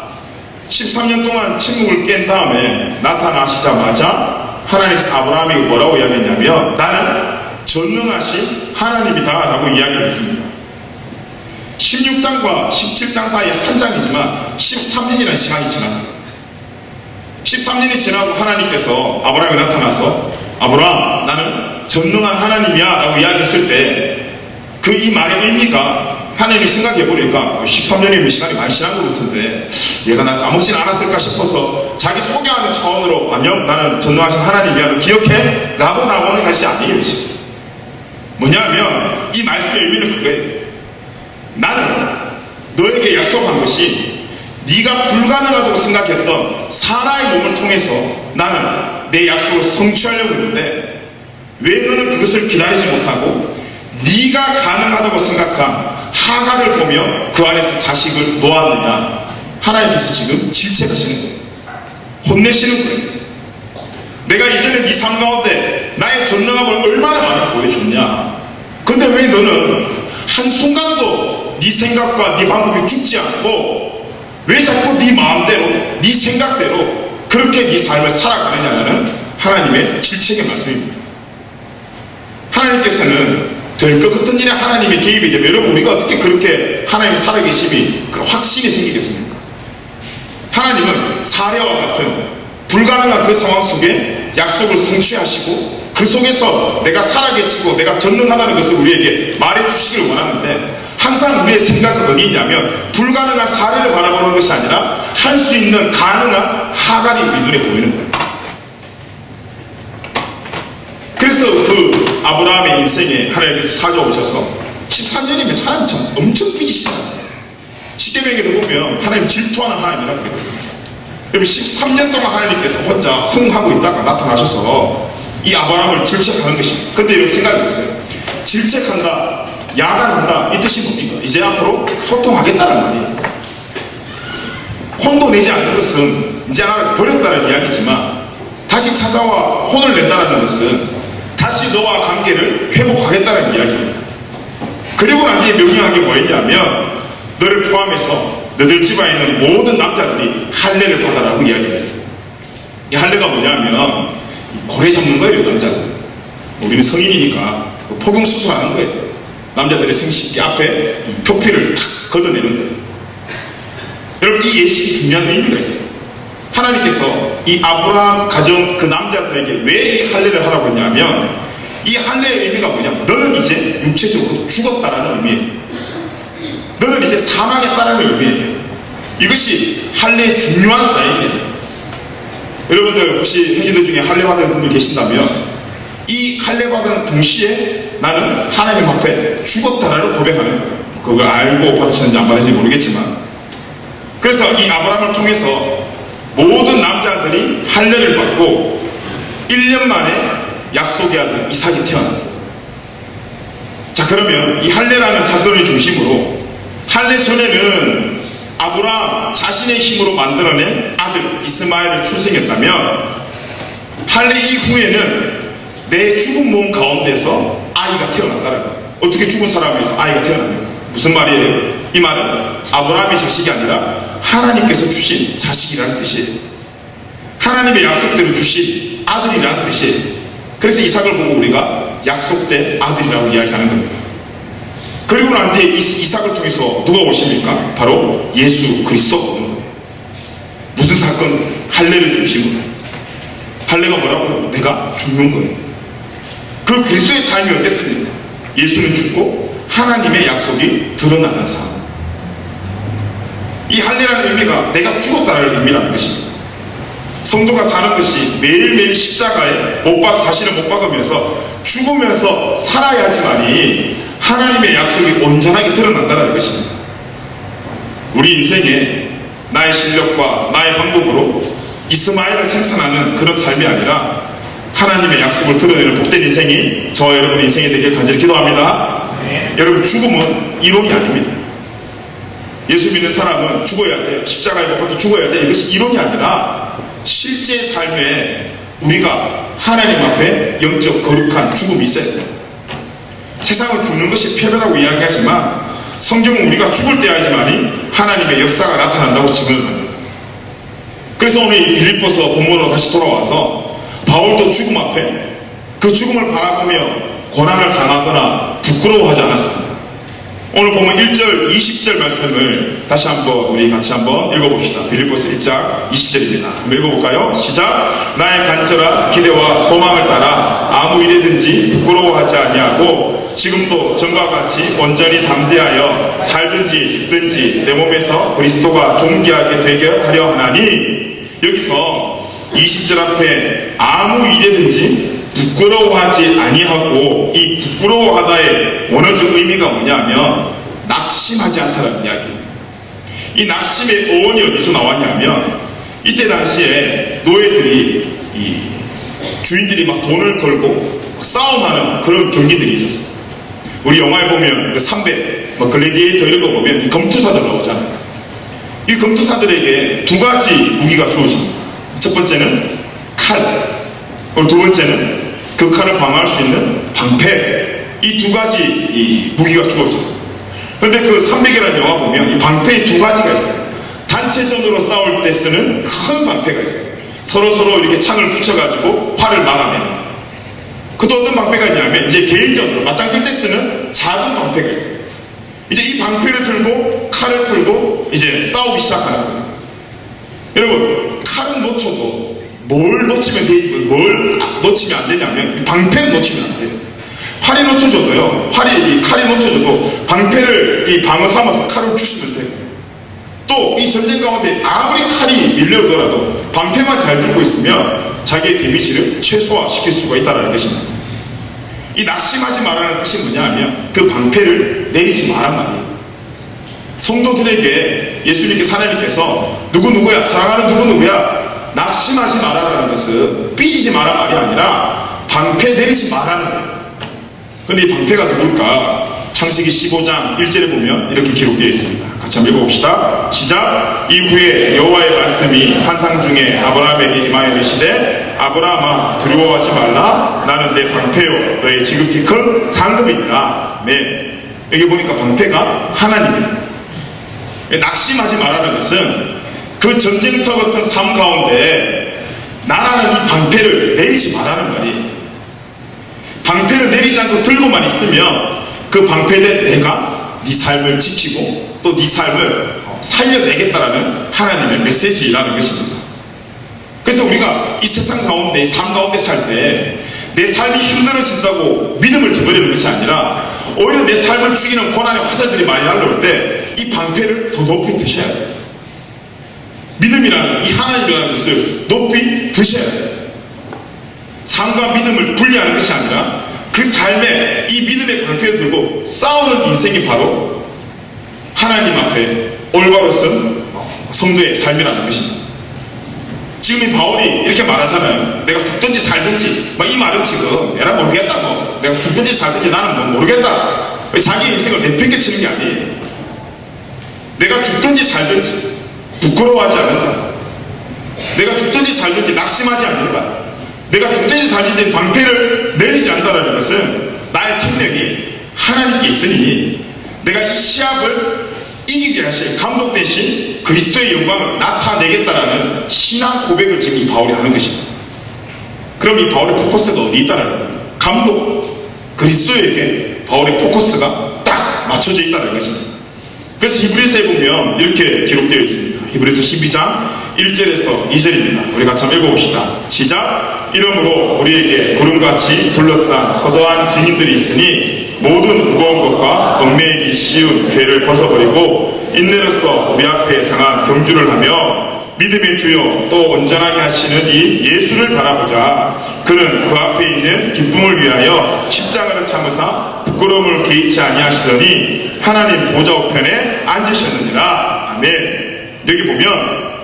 13년 동안 침묵을 깬 다음에 나타나시자마자 하나님께서 아브라함에게 뭐라고 이야기했냐면 나는 전능하신 하나님이다 라고 이야기를 했습니다. 16장과 17장 사이에 한 장이지만 13년이라는 시간이 지났어요. 13년이 지나고 하나님께서 아브라함에게 나타나서 아브라함 나는 전능한 하나님이야 라고 이야기했을 때 그 이 말의 의미가 하나님이 생각해보니까 13년이면 시간이 많이 지난 것 같은데 얘가 나 까먹진 않았을까 싶어서 자기 소개하는 차원으로 안녕 나는 전능하신 하나님이야 너 기억해? 라고 나오는 것이 아니에요. 뭐냐면 이 말씀의 의미는 그거예요. 나는 너에게 약속한 것이 네가 불가능하다고 생각했던 사라의 몸을 통해서 나는 내 약속을 성취하려고 했는데 왜 너는 그것을 기다리지 못하고 네가 가능하다고 생각한 하갈을 보며 그 안에서 자식을 놓았느냐. 하나님께서 지금 질책하시는 거예요. 혼내시는 거예요. 내가 이전에 네 삶 가운데 나의 전능함을 얼마나 많이 보여줬냐. 근데 왜 너는 한순간도 네 생각과 네 방법이 죽지 않고 왜 자꾸 네 마음대로 네 생각대로 그렇게 네 삶을 살아가느냐는 하나님의 질책의 말씀입니다. 하나님께서는 될 것 같은 일에 하나님의 개입이 되면 여러분 우리가 어떻게 그렇게 하나님이 살아계심이 그런 확신이 생기겠습니까? 하나님은 사례와 같은 불가능한 그 상황 속에 약속을 성취하시고 그 속에서 내가 살아계시고 내가 전능하다는 것을 우리에게 말해주시기를 원하는데 항상 우리의 생각은 어디 있냐면 불가능한 사례를 바라보는 것이 아니라 할 수 있는 가능한 하갈이 우리 눈에 보이는 거예요. 그래서 그 아브라함의 인생에 하나님께서 찾아오셔서 13년이면 하나님 참 엄청 삐지시잖아요. 십계명에도 보면 하나님 질투하는 하나님이라고 그랬거든요. 여러분 13년 동안 하나님께서 혼자 흥 하고 있다가 나타나셔서 이 아브라함을 질책하는 것입니다. 근데 여러분 생각해보세요. 질책한다, 야단한다 이 뜻이 뭡니까? 이제 앞으로 소통하겠다는 말이에요. 혼도 내지 않는 것은 이제 나를 버렸다는 이야기지만 다시 찾아와 혼을 낸다는 것은 다시 너와 관계를 회복하겠다는 이야기입니다. 그리고 난 뒤에 명령한 게 뭐였냐면 너를 포함해서 너들 집안에 있는 모든 남자들이 할례를 받아라고 이야기를 했어요. 이 할례가 뭐냐면 고래 잡는 거예요. 남자들 우리는 성인이니까 포경 수술하는 거예요. 남자들의 생식기 앞에 표피를 탁 걷어내는 거예요. 여러분 이 예식이 중요한 의미가 있어요. 하나님께서 이 아브라함 가정 그 남자들에게 왜 이 할례를 하라고 했냐면 이 할례의 의미가 뭐냐 너는 이제 육체적으로 죽었다라는 의미예요. 너는 이제 사망했다라는 의미예요. 이것이 할례의 중요한 사인이에요. 여러분들 혹시 행위들 중에 할례 받은 분들 계신다면 이 할례 받은 동시에 나는 하나님 앞에 죽었다라는 고백하는 거예요. 그걸 알고 받으셨는지 안 받으셨는지 모르겠지만 그래서 이 아브라함을 통해서 모든 남자들이 할례를 받고 1년 만에 약속의 아들 이삭이 태어났어요. 자 그러면 이 할례라는 사건의 중심으로 할례 전에는 아브라함 자신의 힘으로 만들어낸 아들 이스마엘을 출생했다면 할례 이후에는 내 죽은 몸 가운데서 아이가 태어났다는 거예요. 어떻게 죽은 사람에서 아이가 태어납니까? 무슨 말이에요? 이 말은 아브라함의 자식이 아니라 하나님께서 주신 자식이라는 뜻이에요. 하나님의 약속대로 주신 아들이라는 뜻이에요. 그래서 이삭을 보고 우리가 약속된 아들이라고 이야기하는 겁니다. 그리고 난 뒤에 이삭을 통해서 누가 오십니까? 바로 예수 그리스도가 오는 거예요. 무슨 사건? 할례를 중심으로. 할례가 뭐라고요? 내가 죽는 거예요. 그 그리스도의 삶이 어땠습니까? 예수는 죽고 하나님의 약속이 드러나는 삶. 이 할례라는 의미가 내가 죽었다는 의미라는 것입니다. 성도가 사는 것이 매일매일 십자가에 자신을 못 박으면서 죽으면서 살아야지만이 하나님의 약속이 온전하게 드러난다는 것입니다. 우리 인생에 나의 실력과 나의 방법으로 이스마엘을 생산하는 그런 삶이 아니라 하나님의 약속을 드러내는 복된 인생이 저와 여러분의 인생이 되길 간절히 기도합니다. 네. 여러분 죽음은 이론이 아닙니다. 예수 믿는 사람은 죽어야 돼, 십자가에 못 박혀 죽어야 돼, 이것이 이론이 아니라 실제 삶에 우리가 하나님 앞에 영적 거룩한 죽음이 있어야 돼요. 세상은 죽는 것이 패배라고 이야기하지만 성경은 우리가 죽을 때야지만이 하나님의 역사가 나타난다고 증언을 합니다. 그래서 오늘 이 빌립보서 본문으로 다시 돌아와서 바울도 죽음 앞에 그 죽음을 바라보며 고난을 당하거나 부끄러워하지 않았습니다. 오늘 보면 1절 20절 말씀을 다시 한번 우리 같이 한번 읽어봅시다. 빌립보서 1장 20절입니다. 한번 읽어볼까요? 시작. 나의 간절한 기대와 소망을 따라 아무 일이든지 부끄러워하지 아니하고 지금도 전과 같이 온전히 담대하여 살든지 죽든지 내 몸에서 그리스도가 존귀하게 되게 하려 하나니, 여기서 20절 앞에 아무 일이든지 부끄러워하지 아니하고, 이 부끄러워하다의 원어적 의미가 뭐냐면 낙심하지 않다라는 이야기입니다. 이 낙심의 어원이 어디서 나왔냐면 이때 당시에 노예들이 이 주인들이 막 돈을 걸고 싸움하는 그런 경기들이 있었어요. 우리 영화에 보면 그 300, 글래디에이터 이런 거 보면 이 검투사들 나오잖아요. 이 검투사들에게 두 가지 무기가 주어집니다. 첫 번째는 칼, 그리고 두 번째는 그 칼을 방어할 수 있는 방패, 이 두 가지 이 무기가 주어져요. 그런데 그 300이라는 영화 보면 이 방패에 두 가지가 있어요. 단체전으로 싸울 때 쓰는 큰 방패가 있어요. 서로 이렇게 창을 붙여가지고 활을 막아내는. 그 또 어떤 방패가 있냐면 이제 개인전으로 맞짱 뜰 때 쓰는 작은 방패가 있어요. 이제 이 방패를 들고 칼을 들고 이제 싸우기 시작하는 거예요. 여러분, 칼은 놓쳐도 뭘 놓치면 안 되냐면 방패는 놓치면 안 돼요. 활이 놓쳐져도요, 칼이 놓쳐져도 방패를 이 방어 삼아서 칼을 주시면 돼요. 또 이 전쟁 가운데 아무리 칼이 밀려오더라도 방패만 잘 들고 있으면 자기의 데미지를 최소화시킬 수가 있다는 것입니다. 이 낙심하지 말라는 뜻이 뭐냐 하면 그 방패를 내리지 말란 말이에요. 성도들에게 예수님께서, 하나님께서 누구누구야, 사랑하는 누구누구야, 낙심하지 말라는 것은 삐지지 말란 말이 아니라 방패 내리지 말라는 거예요. 근데 이 방패가 누굴까? 창세기 15장 1절에 보면 이렇게 기록되어 있습니다. 같이 한번 읽어봅시다. 시작. 이후에 여호와의 말씀이 환상 중에 아브라함에게 임하여 이르시되 아브라함아 두려워하지 말라. 나는 내 방패요 너의 지극히 큰 상급이니라. 네. 여기 보니까 방패가 하나님입니다. 낙심하지 말라는 것은 그 전쟁터 같은 삶 가운데 나라는 이 방패를 내리지 말라는 말이에요. 방패를 내리지 않고 들고만 있으면 그 방패대 내가 네 삶을 지키고 또 네 삶을 살려내겠다라는 하나님의 메시지라는 것입니다. 그래서 우리가 이 세상 가운데, 이 삶 가운데 살 때 내 삶이 힘들어진다고 믿음을 저버리는 것이 아니라 오히려 내 삶을 죽이는 고난의 화살들이 많이 날라올 때 이 방패를 더 높이 드셔야 돼요. 믿음이라는 이 하나님이라는 것을 높이 드셔야 돼요. 삶과 믿음을 분리하는 것이 아니라 그 삶에 이 믿음의 방패를 들고 싸우는 인생이 바로 하나님 앞에 올바로 쓴 성도의 삶이라는 것입니다. 지금 이 바울이 이렇게 말하잖아요. 내가 죽든지 살든지, 이 말은 지금 내가 모르겠다, 내가 죽든지 살든지 나는 모르겠다, 자기 인생을 내팽개치는 게 아니에요. 내가 죽든지 살든지 부끄러워하지 않는다. 내가 죽든지 살든지 낙심하지 않는다. 내가 죽든지 살든지 방패를 내리지 않는다는 것은 나의 생명이 하나님께 있으니 내가 이 시합을 이기게 하실 감독 대신 그리스도의 영광을 나타내겠다라는 신앙 고백을 지금 이 바울이 하는 것입니다. 그럼 이 바울의 포커스가 어디 있다는 겁니까? 감독 그리스도에게 바울의 포커스가 딱 맞춰져 있다는 것입니다. 그래서 히브리서에 보면 이렇게 기록되어 있습니다. 히브리서 12장 1절에서 2절입니다. 우리 같이 한번 읽어봅시다. 시작. 이러므로 우리에게 구름같이 둘러싼 허다한 증인들이 있으니 모든 무거운 것과 얽매이기 쉬운 죄를 벗어버리고 인내로서 우리 앞에 당한 경주를 하며 믿음의 주요 또 온전하게 하시는 이 예수를 바라보자. 그는 그 앞에 있는 기쁨을 위하여 십자가를 참으사 부끄러움을 개의치 아니하시더니 하나님 보좌 우편에 앉으셨느니라. 아멘. 여기 보면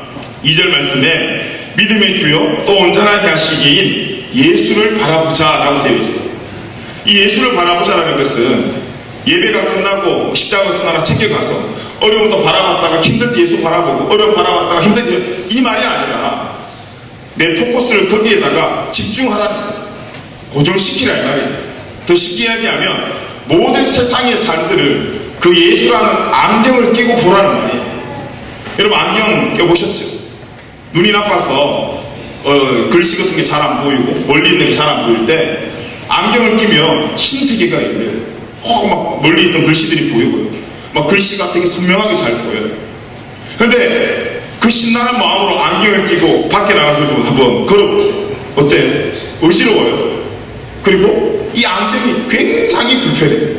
2절 말씀에 믿음의 주요 또 온전하게 하시기인 예수를 바라보자 라고 되어 있어요. 이 예수를 바라보자라는 것은 예배가 끝나고 십자가 같은 하나 챙겨가서 어려움도 바라봤다가 힘들 때 예수 바라보고 어려움 바라봤다가 힘들 때 이 말이 아니라 내 포커스를 거기에다가 집중하라는 거예요. 고정시키라 이 말이에요. 더 쉽게 이야기하면 모든 세상의 삶들을 그 예수라는 안경을 끼고 보라는 말이에요. 여러분 안경 껴보셨죠? 눈이 나빠서 글씨 같은 게 잘 안 보이고 멀리 있는 게 잘 안 보일 때 안경을 끼면 신세계가 열려요. 막 멀리 있던 글씨들이 보이고요. 막 글씨 같은 게 선명하게 잘 보여요. 근데 그 신나는 마음으로 안경을 끼고 밖에 나가서 한번 걸어보세요. 어때요? 어지러워요. 그리고 이 안경이 굉장히 불편해요.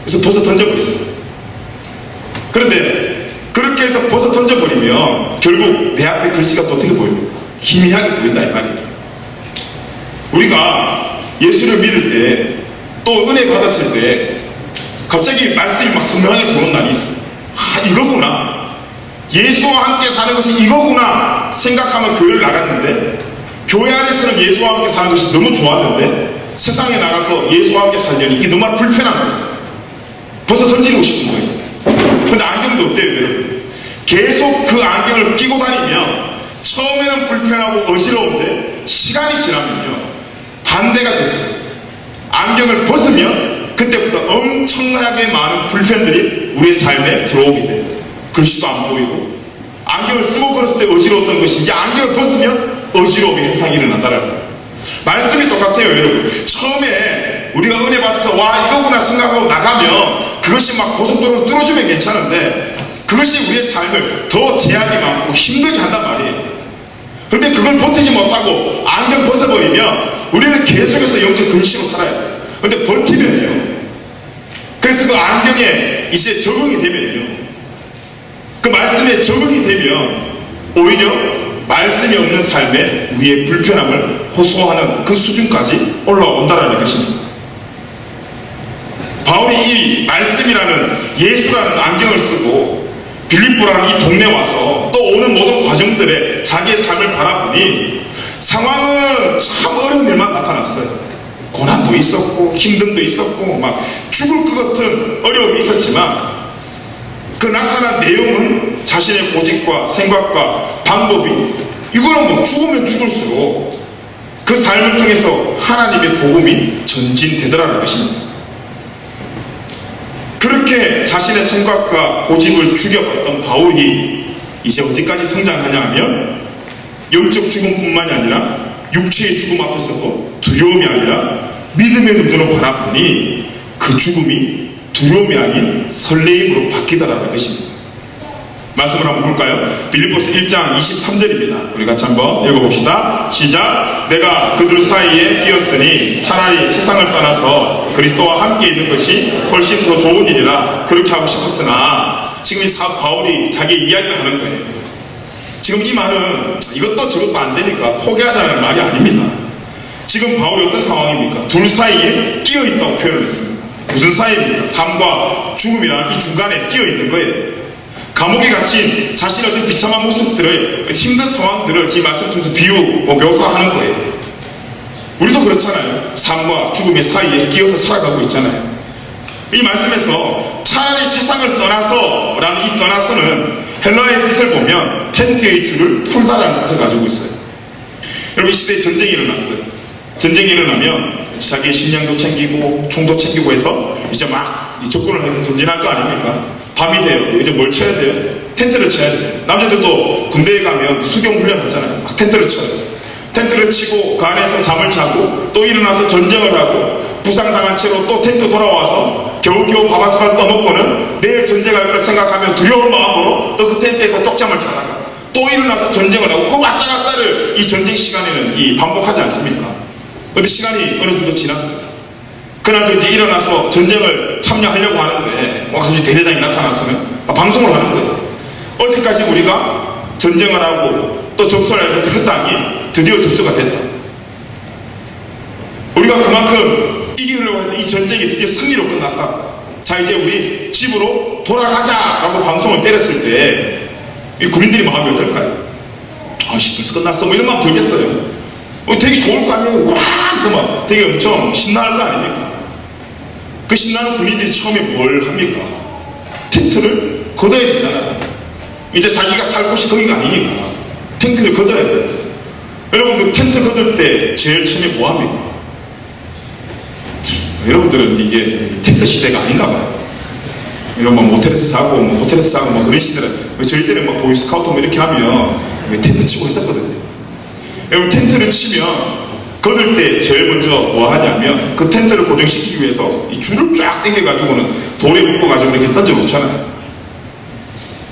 그래서 벗어 던져버리죠. 그런데 그렇게 해서 벗어 던져버리면 결국 내 앞에 글씨가 또 어떻게 보입니까? 희미하게 보인다 이 말이에요. 우리가 예수를 믿을 때 또 은혜 받았을 때 갑자기 말씀이 막 선명하게 도는 날이 있어요. 이거구나, 예수와 함께 사는 것이 이거구나 생각하면 교회를 나갔는데 교회 안에서는 예수와 함께 사는 것이 너무 좋았는데 세상에 나가서 예수와 함께 살려니 이게 너무 불편한 거예요. 벌써 던지고 싶은 거예요. 근데 안경도 어때요 여러분? 계속 그 안경을 끼고 다니면 처음에는 불편하고 어지러운데 시간이 지나면요 반대가 돼요. 안경을 벗으면 그때부터 엄청나게 많은 불편들이 우리의 삶에 들어오게 돼요. 글씨도 안 보이고 안경을 쓰고 걸었을 때 어지러웠던 것이 이제 안경을 벗으면 어지러움의 현상이 일어난다는 거예요. 말씀이 똑같아요 여러분. 처음에 우리가 은혜 받아서 와 이거구나 생각하고 나가면 그것이 막 고속도로를 뚫어주면 괜찮은데 그것이 우리의 삶을 더 제약이 많고 힘들게 한단 말이에요. 근데 그걸 버티지 못하고 안경 벗어버리면 우리는 계속해서 영적 근심으로 살아야 돼요. 근데 버티면요, 그래서 그 안경에 이제 적응이 되면요, 그 말씀에 적응이 되면 오히려 말씀이 없는 삶에 우리의 불편함을 호소하는 그 수준까지 올라온다는 것입니다. 바울이 이 말씀이라는 예수라는 안경을 쓰고 빌립보라는 이 동네에 와서 또 오는 모든 과정들에 자기의 삶을 바라보니 상황은 참 어려운 일만 나타났어요. 고난도 있었고 힘듦도 있었고 막 죽을 것 같은 어려움이 있었지만 그 나타난 내용은 자신의 고집과 생각과 방법이 이거는 뭐 죽으면 죽을수록 그 삶을 통해서 하나님의 복음이 전진되더라는 것입니다. 그렇게 자신의 생각과 고집을 죽여봤던 바울이 이제 어디까지 성장하냐 하면 영적 죽음뿐만이 아니라 육체의 죽음 앞에서도 두려움이 아니라 믿음의 눈으로 바라보니 그 죽음이 두려움이 아닌 설레임으로 바뀌더라는 것입니다. 말씀을 한번 볼까요? 빌립보서 1장 23절입니다. 우리 같이 한번 읽어봅시다. 시작. 내가 그들 사이에 끼었으니 차라리 세상을 떠나서 그리스도와 함께 있는 것이 훨씬 더 좋은 일이라 그렇게 하고 싶었으나, 지금 이 바울이 자기 이야기를 하는 거예요. 지금 이 말은 이것도 저것도 안 되니까 포기하자는 말이 아닙니다. 지금 바울이 어떤 상황입니까? 둘 사이에 끼어 있다고 표현을 했습니다. 무슨 사이입니까? 삶과 죽음이라는 이 중간에 끼어 있는 거예요. 감옥에 갇힌 자신의 어떤 비참한 모습들을, 힘든 상황들을 지금 말씀 통해서 묘사하는 거예요. 우리도 그렇잖아요. 삶과 죽음의 사이에 끼어서 살아가고 있잖아요. 이 말씀에서 차라리 세상을 떠나서 라는 이 떠나서는 헬라어의 뜻을 보면 텐트의 줄을 풀다라는 뜻을 가지고 있어요. 여러분, 이 시대에 전쟁이 일어났어요. 전쟁이 일어나면 자기의 식량도 챙기고 총도 챙기고 해서 이제 막 접근을 해서 전진할 거 아닙니까? 밤이 돼요. 이제 뭘 쳐야 돼요? 텐트를 쳐야 돼요. 남자들도 군대에 가면 수경 훈련 하잖아요. 막 텐트를 쳐요. 텐트를 치고 그 안에서 잠을 자고 또 일어나서 전쟁을 하고 부상당한 채로 또 텐트 돌아와서 겨우겨우 밥 한 숟갈 떠먹고는 내일 전쟁할 걸 생각하면 두려운 마음으로 또 그 텐트에서 쪽잠을 자다가 또 일어나서 전쟁을 하고 그 왔다 갔다를 이 전쟁 시간에는 이 반복하지 않습니까? 근데 시간이 어느 정도 지났어요. 그날도 이제 일어나서 전쟁을 참여하려고 하는데 와서 대대장이 나타나서는 방송을 하는 거예요. 어제까지 우리가 전쟁을 하고 또 접수를 했는데 그 땅이 드디어 접수가 됐다. 우리가 그만큼 이기려고 했는데 이 전쟁이 드디어 승리로 끝났다. 자, 이제 우리 집으로 돌아가자라고 방송을 때렸을 때 이 국민들이 마음이 어떨까요? 벌써 끝났어 뭐 이런 마음 들겠어요. 되게 좋을 거 아니에요. 와 하면서 막 되게 엄청 신나할 거 아닙니까? 그 신나는 군인들이 처음에 뭘 합니까? 텐트를 걷어야 되잖아요. 이제 자기가 살 곳이 거기가 아니니까 텐트를 걷어야 돼요. 여러분, 그 텐트 걷을 때 제일 처음에 뭐 합니까? 여러분들은 이게 텐트 시대가 아닌가 봐요. 이런 뭐 모텔에서 자고 뭐 호텔에서 자고 뭐 그런 시대는, 저희 때는 막 보이스카우트 뭐 이렇게 하면 텐트 치고 했었거든요. 여러분, 텐트를 치면 걷을 때 제일 먼저 뭐 하냐면 그 텐트를 고정시키기 위해서 이 줄을 쫙 당겨가지고는 돌에 묶어가지고 이렇게 던져 놓잖아요.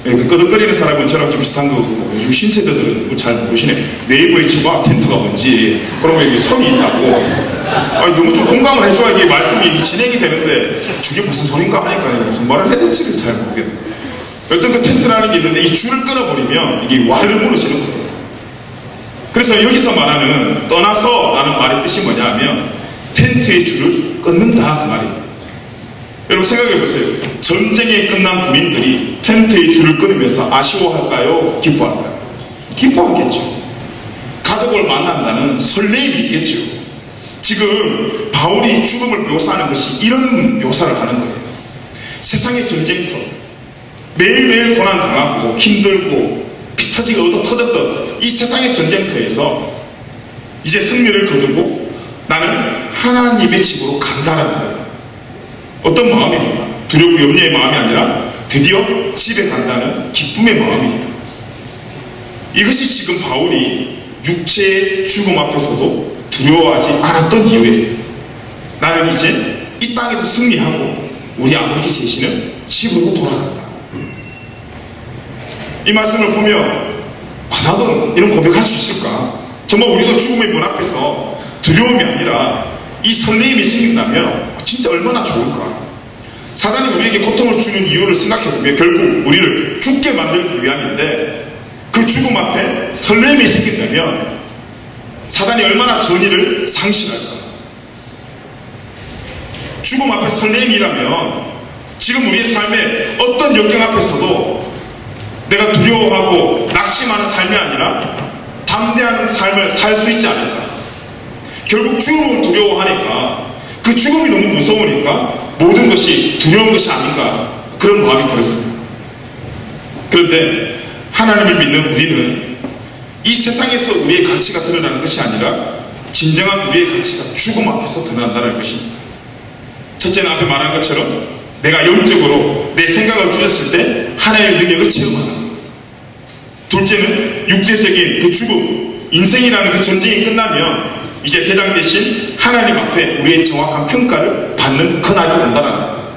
그 끄덕거리는 사람은 저랑 좀 비슷한 거고, 요즘 신세대들은 그걸 잘 모르시네. 네이버에 치고 텐트가 뭔지, 그러면 이게 선이 있다고. 아니, 너무 좀 공감을 해줘야 이게 말씀이 진행이 되는데 저게 무슨 소린가 하니까 무슨 말을 해야 될지를 잘 모르겠네. 어떤 그 텐트라는 게 있는데 이 줄을 끊어버리면 이게 와르르 무너지는 거예요. 그래서 여기서 말하는 떠나서 라는 말의 뜻이 뭐냐면 텐트의 줄을 끊는다, 그 말이에요. 여러분 생각해 보세요. 전쟁에 끝난 군인들이 텐트의 줄을 끊으면서 아쉬워할까요? 기뻐할까요? 기뻐하겠죠. 가족을 만난다는 설레임이 있겠죠. 지금 바울이 죽음을 묘사하는 것이 이런 묘사를 하는 거예요. 세상의 전쟁터, 매일매일 고난당하고 힘들고 피 터지게 얻어 터졌던 이 세상의 전쟁터에서 이제 승리를 거두고 나는 하나님의 집으로 간다라는 거예요. 어떤 마음입니까? 두렵고 염려의 마음이 아니라 드디어 집에 간다는 기쁨의 마음입니다. 이것이 지금 바울이 육체의 죽음 앞에서도 두려워하지 않았던 이유예요. 나는 이제 이 땅에서 승리하고 우리 아버지 셋이는 집으로 돌아간다. 이 말씀을 보면 나도 이런 고백할 수 있을까? 정말 우리도 죽음의 문 앞에서 두려움이 아니라 이 설레임이 생긴다면 진짜 얼마나 좋을까? 사단이 우리에게 고통을 주는 이유를 생각해보면 결국 우리를 죽게 만들기 위함인데, 그 죽음 앞에 설렘이 생긴다면 사단이 얼마나 전의를 상실할까? 죽음 앞에 설렘이라면 지금 우리의 삶에 어떤 역경 앞에서도 내가 두려워하고 낙심하는 삶이 아니라 담대한 삶을 살 수 있지 않을까? 결국 죽음을 두려워하니까, 그 죽음이 너무 무서우니까 모든 것이 두려운 것이 아닌가, 그런 마음이 들었습니다. 그런데 하나님을 믿는 우리는 이 세상에서 우리의 가치가 드러나는 것이 아니라 진정한 우리의 가치가 죽음 앞에서 드러난다는 것입니다. 첫째는 앞에 말한 것처럼 내가 영적으로 내 생각을 줄였을 때 하나님의 능력을 체험하는, 둘째는 육체적인 그 죽음, 인생이라는 그 전쟁이 끝나면 이제 대장 대신 하나님 앞에 우리의 정확한 평가를 받는 그날이 온다는 거예요.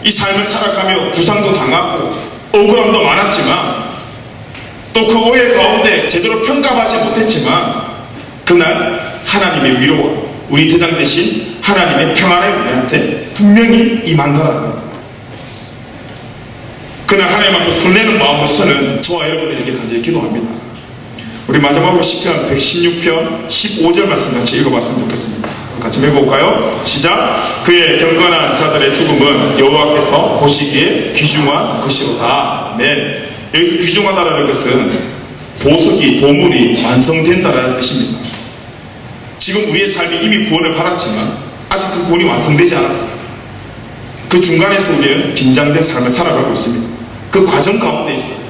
이 삶을 살아가며 부상도 당하고 억울함도 많았지만 또 그 오해 가운데 제대로 평가받지 못했지만 그날 하나님의 위로와 우리 대장 대신 하나님의 평안이 우리한테 분명히 임한다는 거예요. 그날 하나님 앞에 설레는 마음으로서는 저와 여러분에게 간절히 기도합니다. 우리 마지막으로 시편 116편 15절 말씀 같이 읽어봤으면 좋겠습니다. 같이 읽어볼까요? 시작. 그의 경건한 자들의 죽음은 여호와께서 보시기에 귀중한 것이로다. 아멘. 여기서 귀중하다라는 것은 보석이, 보물이 완성된다라는 뜻입니다. 지금 우리의 삶이 이미 구원을 받았지만 아직 그 구원이 완성되지 않았어요. 그 중간에서 우리는 긴장된 삶을 살아가고 있습니다. 그 과정 가운데 있어요.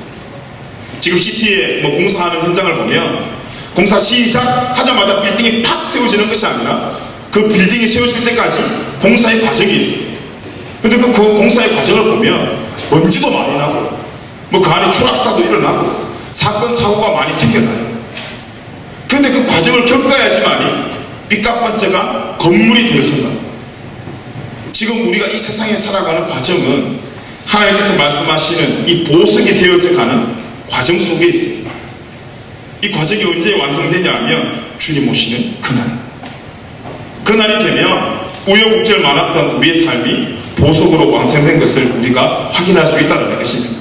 지금 시티에 뭐 공사하는 현장을 보면 공사 시작하자마자 빌딩이 팍 세워지는 것이 아니라 그 빌딩이 세워질 때까지 공사의 과정이 있어요. 근데 그 공사의 과정을 보면 먼지도 많이 나고 뭐 그 안에 추락사도 일어나고 사건 사고가 많이 생겨나요. 그런데 그 과정을 겪어야지만이 삐까뻔쩍한 건물이 되어선다. 지금 우리가 이 세상에 살아가는 과정은 하나님께서 말씀하시는 이 보석이 되어져가는 과정 속에 있습니다. 이 과정이 언제 완성되냐 하면 주님 오시는 그날이 되면 우여곡절 많았던 우리의 삶이 보석으로 완성된 것을 우리가 확인할 수 있다는 것입니다.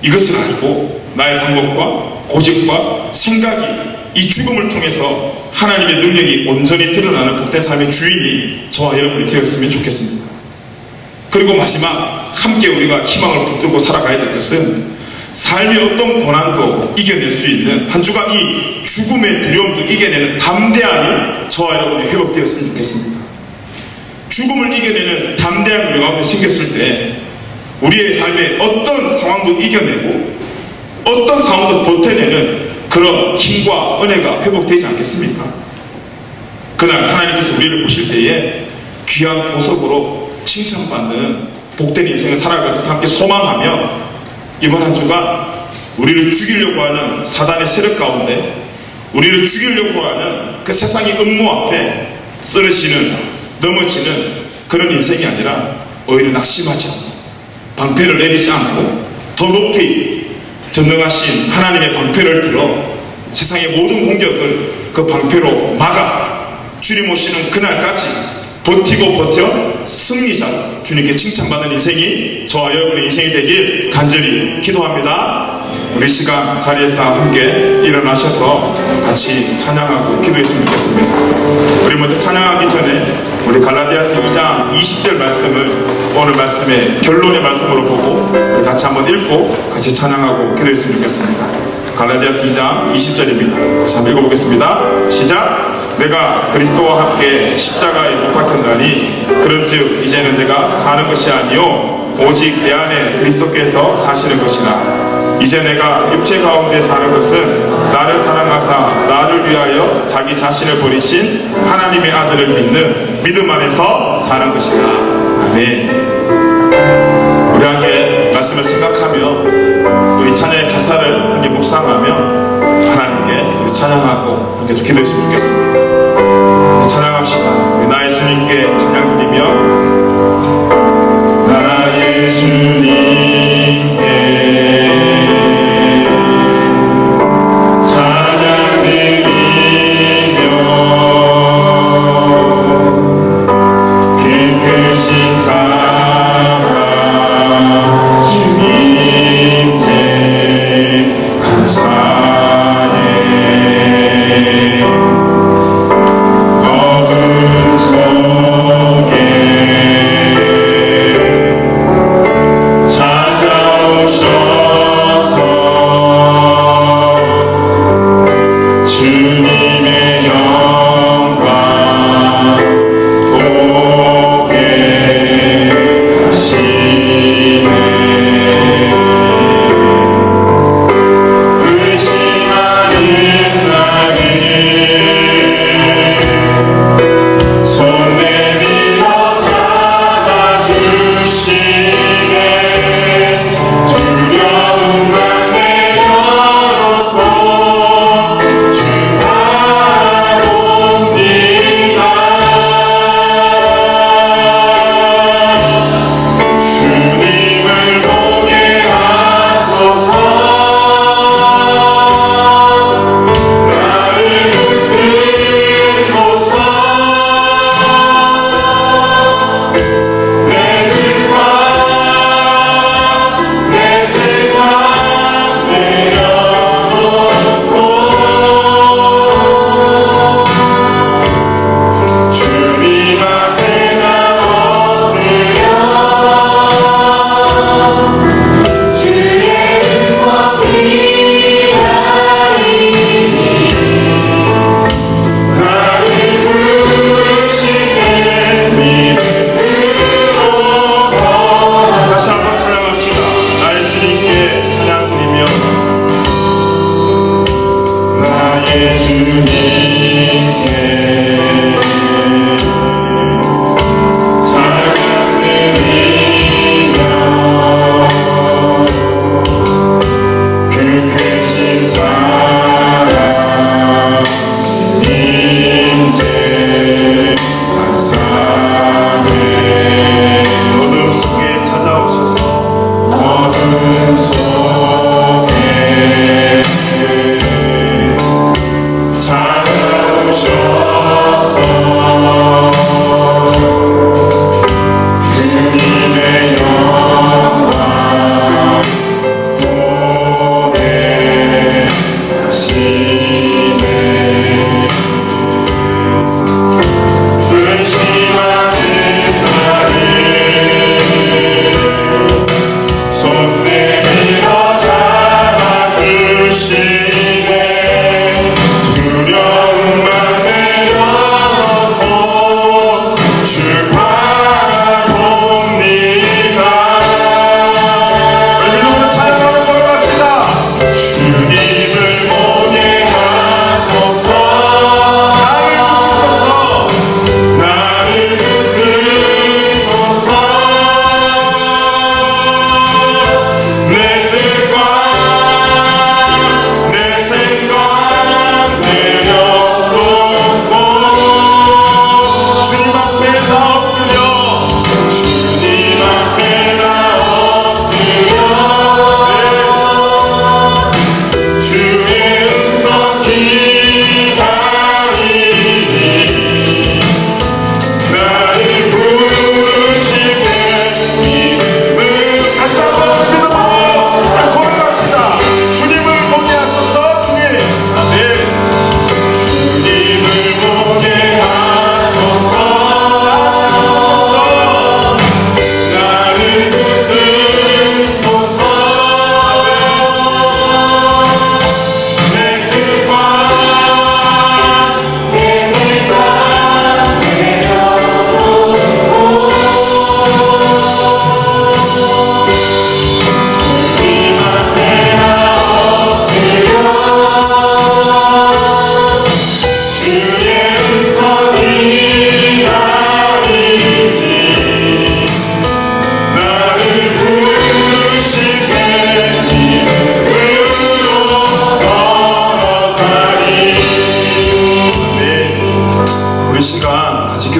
이것을 알고 나의 방법과 고집과 생각이 이 죽음을 통해서 하나님의 능력이 온전히 드러나는 복된 삶의 주인이 저와 여러분이 되었으면 좋겠습니다. 그리고 마지막 함께 우리가 희망을 붙들고 살아가야 될 것은 삶의 어떤 고난도 이겨낼 수 있는, 한 주간 이 죽음의 두려움도 이겨내는 담대함이 저와 여러분이 회복되었으면 좋겠습니다. 죽음을 이겨내는 담대한 우리 가운데 생겼을 때 우리의 삶에 어떤 상황도 이겨내고 어떤 상황도 버텨내는 그런 힘과 은혜가 회복되지 않겠습니까? 그날 하나님께서 우리를 보실 때에 귀한 보석으로 칭찬받는 복된 인생을 살아갈 것을 함께 소망하며 이번 한 주가 우리를 죽이려고 하는 사단의 세력 가운데 우리를 죽이려고 하는 그 세상의 음모 앞에 쓰러지는 넘어지는 그런 인생이 아니라 오히려 낙심하지 않고 방패를 내리지 않고 더 높이 전능하신 하나님의 방패를 들어 세상의 모든 공격을 그 방패로 막아 주님 오시는 그날까지 버티고 버텨 승리자 주님께 칭찬받는 인생이 저와 여러분의 인생이 되길 간절히 기도합니다. 우리 시간 자리에서 함께 일어나셔서 같이 찬양하고 기도했으면 좋겠습니다. 우리 먼저 찬양하기 전에 우리 갈라디아서 2장 20절 말씀을 오늘 말씀의 결론의 말씀으로 보고 우리 같이 한번 읽고 같이 찬양하고 기도했으면 좋겠습니다. 갈라디아서 2장 20절입니다. 같이 한번 읽어보겠습니다. 시작. 내가 그리스도와 함께 십자가에 못 박혔나니 그런즉 이제는 내가 사는 것이 아니요 오직 내 안에 그리스도께서 사시는 것이라. 이제 내가 육체 가운데 사는 것은 나를 사랑하사 나를 위하여 자기 자신을 버리신 하나님의 아들을 믿는 믿음 안에서 사는 것이다. 아멘. 우리 함께 말씀을 생각하며 또 이 찬양의 가사를 함께 묵상하며 하나님께 우리 찬양하고 함께 기도했으면 좋겠습니다. 찬양합시다. 우리 나의 주님께 찬양 드리며 나의 주님께 감사해. 어두운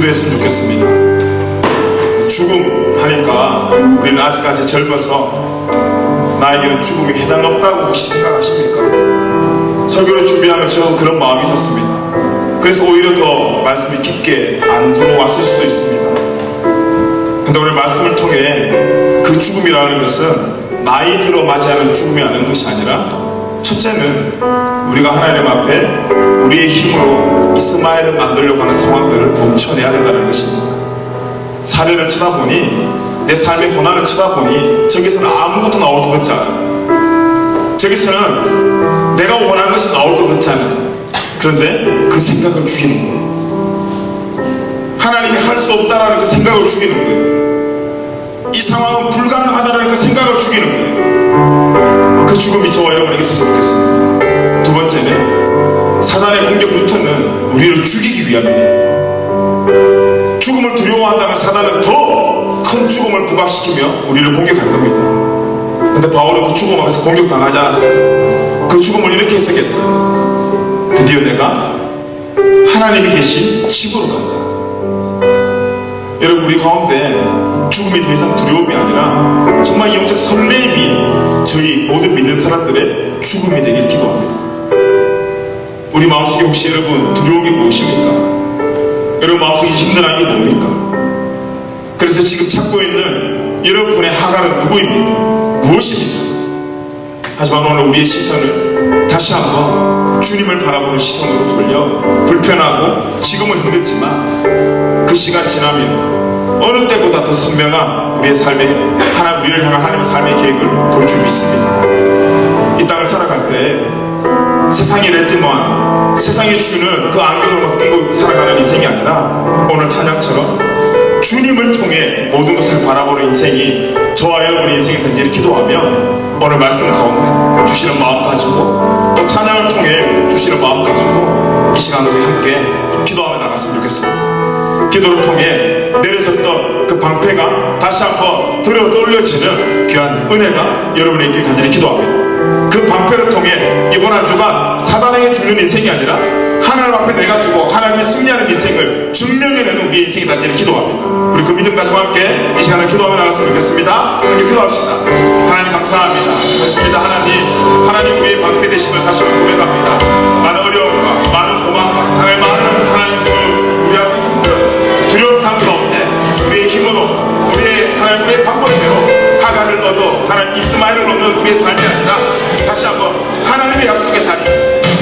기도했으면 좋겠습니다. 죽음 하니까 우리는 아직까지 젊어서 나에게는 죽음이 해당 없다고 혹시 생각하십니까? 설교를 준비하면서 그런 마음이 졌습니다. 그래서 오히려 더 말씀이 깊게 안 들어왔을 수도 있습니다. 근데 오늘 말씀을 통해 그 죽음이라는 것은 나이 들어 맞이하는 죽음이라는 것이 아니라, 첫째는 우리가 하나님 앞에 우리의 힘으로 이스마엘을 만들려고 하는 상황들을 멈춰내야 된다는 것입니다. 사례를 쳐다보니, 내 삶의 고난을 쳐다보니 저기서는 아무것도 나올 것 같지 않아요. 저기서는 내가 원하는 것이 나올 것 같지 않아요. 그런데 그 생각을 죽이는 거예요. 하나님이 할 수 없다라는 그 생각을 죽이는 거예요. 이 상황은 불가능하다는 그 생각을 죽이는 거예요. 그 죽음이 저와 여러분에게 있었으면 좋겠습니다. 두 번째는 사단의 공격 루트는 우리를 죽이기 위함이에요. 죽음을 두려워한다면 사단은 더 큰 죽음을 부각시키며 우리를 공격할 겁니다. 근데 바울은 그 죽음 앞에서 공격당하지 않았어요. 그 죽음을 이렇게 해석했어요. 드디어 내가 하나님이 계신 집으로 간다. 여러분, 우리 가운데 죽음이 더 이상 두려움이 아니라 정말 영적 설레임이 저희 모든 믿는 사람들의 죽음이 되길 기도합니다. 우리 마음속에 혹시 여러분 두려운 게 무엇입니까? 여러분 마음속에 힘든 게 뭡니까? 그래서 지금 찾고 있는 여러분의 하갈은 누구입니까? 무엇입니까? 하지만 오늘 우리의 시선을 다시 한번 주님을 바라보는 시선으로 돌려, 불편하고 지금은 힘들지만 그 시간 지나면 어느 때보다 더 선명한 우리의 삶의 우리를 향한 하나님의 삶의 계획을 볼 줄 믿습니다. 이 땅을 살아갈 때 세상이 렌즈만, 세상이 주는 그 안경을 막 끼고 살아가는 인생이 아니라, 오늘 찬양처럼 주님을 통해 모든 것을 바라보는 인생이 저와 여러분의 인생이 되기를 기도하며, 오늘 말씀 가운데 주시는 마음 가지고 또 찬양을 통해 주시는 마음 가지고 이 시간 우리 함께 좀 기도하며 나갔으면 좋겠습니다. 기도를 통해 내려졌던 그 방패가 다시 한번 들어 올려지는 귀한 은혜가 여러분의 있길 간절히 기도합니다. 그 방패를 통해 이번 한 주간 사단에게 죽는 인생이 아니라 하나님 앞에 내가 주고 하나님이 승리하는 인생을 증명해내는 우리 인생이 단지를 기도합니다. 우리 그 믿음 가지고 함께 이 시간을 기도하며 나갔으면 좋겠습니다. 함께 기도합시다. 하나님 감사합니다. 그렇습니다. 하나님 우리의 방패 되심을 다시 한번 고백합니다. 많은 어려움과 많은 고난과 하나님 우리 앞에 힘든 두려운 삶 가운데 우리의 힘으로 우리의 방법대로 하갈을 얻어 하나님 이스마엘을 얻는 우리의 삶이 아니라, 다시 한번 하나님의 약속의 자리,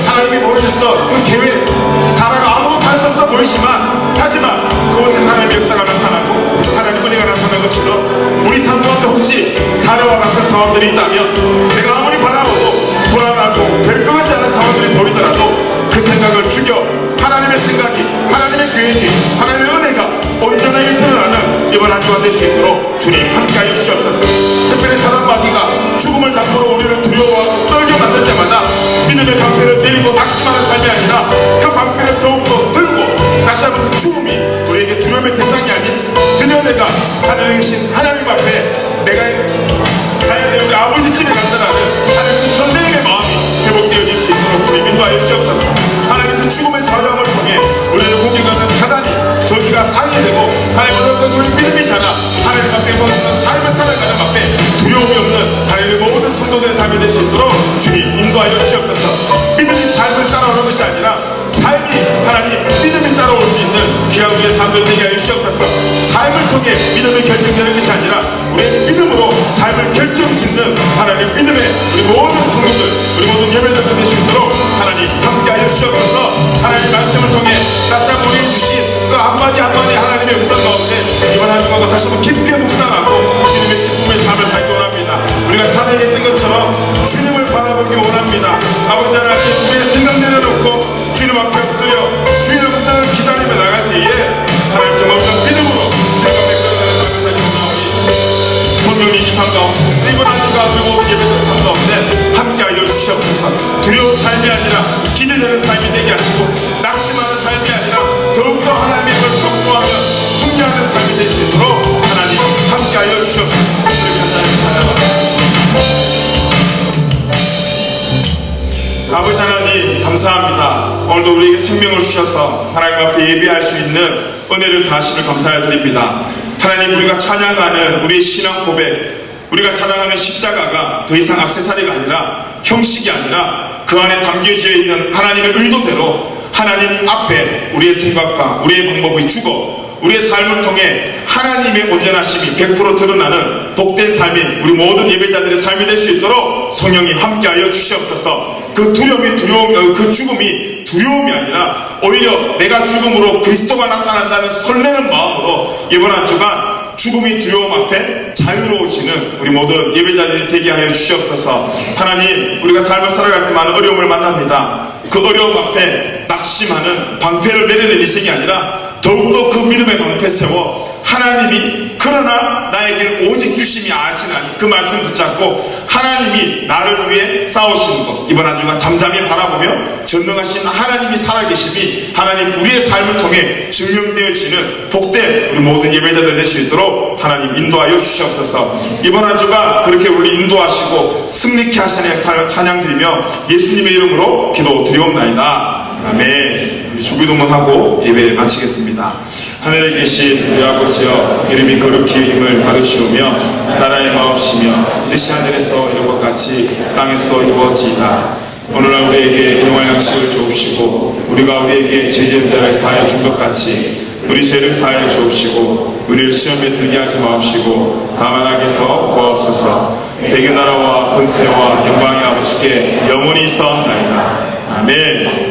하나님이 보여주셨던 그 계획, 사라가 아무것도 할 수 없어 보이지만, 하지만 그곳에 하나님의 역사가 나타나고 하나님의 은혜가 나타난 것처럼 우리 삶 가운데 혹시 사례와 같은 상황들이 있다면, 내가 아무리 바라보고 불안하고 될 것 같지 않은 상황들이 보이더라도 그 생각을 죽여 하나님의 생각이, 하나님의 계획이, 하나님의 은혜가 온전하게 드러나는 이번 한 주가 될 수 있도록 주님 함께하여 주시옵소서. 특별히 사단마귀가 죽음을 담보로 우리를 두려워하고 떨게 만들 때마다 믿음의 방패를 내리고 낙심하는 삶이 아니라 그 방패를 더욱더 들고 다시 한번 그 죽음이 우리에게 두려움의 대상이 아닌, 드디어 내가 하늘에 계신 하나님 앞에 내가 가야 될 우리 아버지 집에 간다라는 하나님 그 설레임의 마음이 회복되어질 수 있도록 주님 인도하여 주시옵소서. 하나님 그 죽음의 저장을 통해 우리를 공격하는 사단이 저기가 상해되고, 하나님 어떤 우리 믿음이 자라 하나님 앞에 모든 삶을 살아가는 앞에 두려움이 없는 하나님의 모든 성도들의 삶이 될 수 있도록 주님 인도하여 주시옵소서. 믿음이 삶을 따라오는 것이 아니라 삶이 하나님 믿음이 따라올 수 있는 귀한 우리의 삶을 되게 하여 주시옵소서. 삶을 통해 믿음이 결정되는 것이 아니라 우리의 믿음으로 삶을 결정짓는 하나님 믿음의 우리 모든 성도들, 우리 모든 예배자들 될 수 있도록 하나님 함께하여 주시옵소서. 하나님 말씀을 통해 다시 한번 우리에게 주신 그 한마디 한마디 하나님의 음성 가운데 이번 한 주간도 다시 한번 깊게 묵상하고 주님의 기쁨의 삶을 살기 원합니다. 우리가 찬양에 있는 것처럼 주님을 바라보기 원합니다. 아버지 하나님, 우리의 생각 내려놓고 주님 앞에 엎드려 주의 음성을 기다리며 나갈 때에 하나님 정말 우리가 믿음으로 주님 앞에 끌어가는 삶을 살기 원합니다. 성령님 이 삶 가운데 이번 한 주간 우리 모든 예배들 삶 가운데 함께하여 주시옵소서. 두려운 삶이 아니라 기대되는 삶이 되게 하시고, 낙심하는 삶이 아니라 더욱더 하나님의 것을 선포하며 승리하는 삶이 될 수 있도록 하나님 함께하여 주시옵소서. 아버지 하나님 감사합니다. 오늘도 우리에게 생명을 주셔서 하나님 앞에 예배할 수 있는 은혜를 다하심을 감사를 드립니다. 하나님, 우리가 찬양하는 우리의 신앙 고백, 우리가 찬양하는 십자가가 더 이상 액세서리가 아니라, 형식이 아니라 그 안에 담겨져 있는 하나님의 의도대로 하나님 앞에 우리의 생각과 우리의 방법의 주거, 우리의 삶을 통해 하나님의 온전하심이 100% 드러나는 복된 삶이 우리 모든 예배자들의 삶이 될 수 있도록 성령님 함께하여 주시옵소서. 그 그 죽음이 두려움이 아니라 오히려 내가 죽음으로 그리스도가 나타난다는 설레는 마음으로 이번 한 주간 죽음이 두려움 앞에 자유로워지는 우리 모든 예배자들이 되게 하여 주시옵소서. 하나님, 우리가 삶을 살아갈 때 많은 어려움을 만납니다. 그 어려움 앞에 낙심하는 방패를 내리는 인생이 아니라 더욱더 그 믿음의 방패 세워 하나님이 그러나 나에게 오직 주심이 아시나니 그 말씀 붙잡고 하나님이 나를 위해 싸우시는 것, 이번 한 주간 잠잠히 바라보며 전능하신 하나님이 살아계심이 하나님 우리의 삶을 통해 증명되어지는 복된 우리 모든 예배자들 될 수 있도록 하나님 인도하여 주시옵소서. 이번 한 주간 그렇게 우리 인도하시고 승리케 하시는 찬양 드리며 예수님의 이름으로 기도 드리옵나이다. 아멘. 우리 주기도문하고 예배 마치겠습니다. 하늘에 계신 우리 아버지여, 이름이 거룩히 힘을 받으시오며 나라의 마옵시며 뜻이 하늘에서 이룬 것 같이 땅에서 이루어지이다. 오늘날 우리에게 일용할 양식을 주옵시고 우리가 우리에게 죄지은 자를 사하여 준 것 같이 우리 죄를 사하여 주옵시고 우리를 시험에 들게 하지 마옵시고 다만 악에서 구하옵소서. 대개 나라와 권세와 영광이 아버지께 영원히 있사옵나이다. 아멘.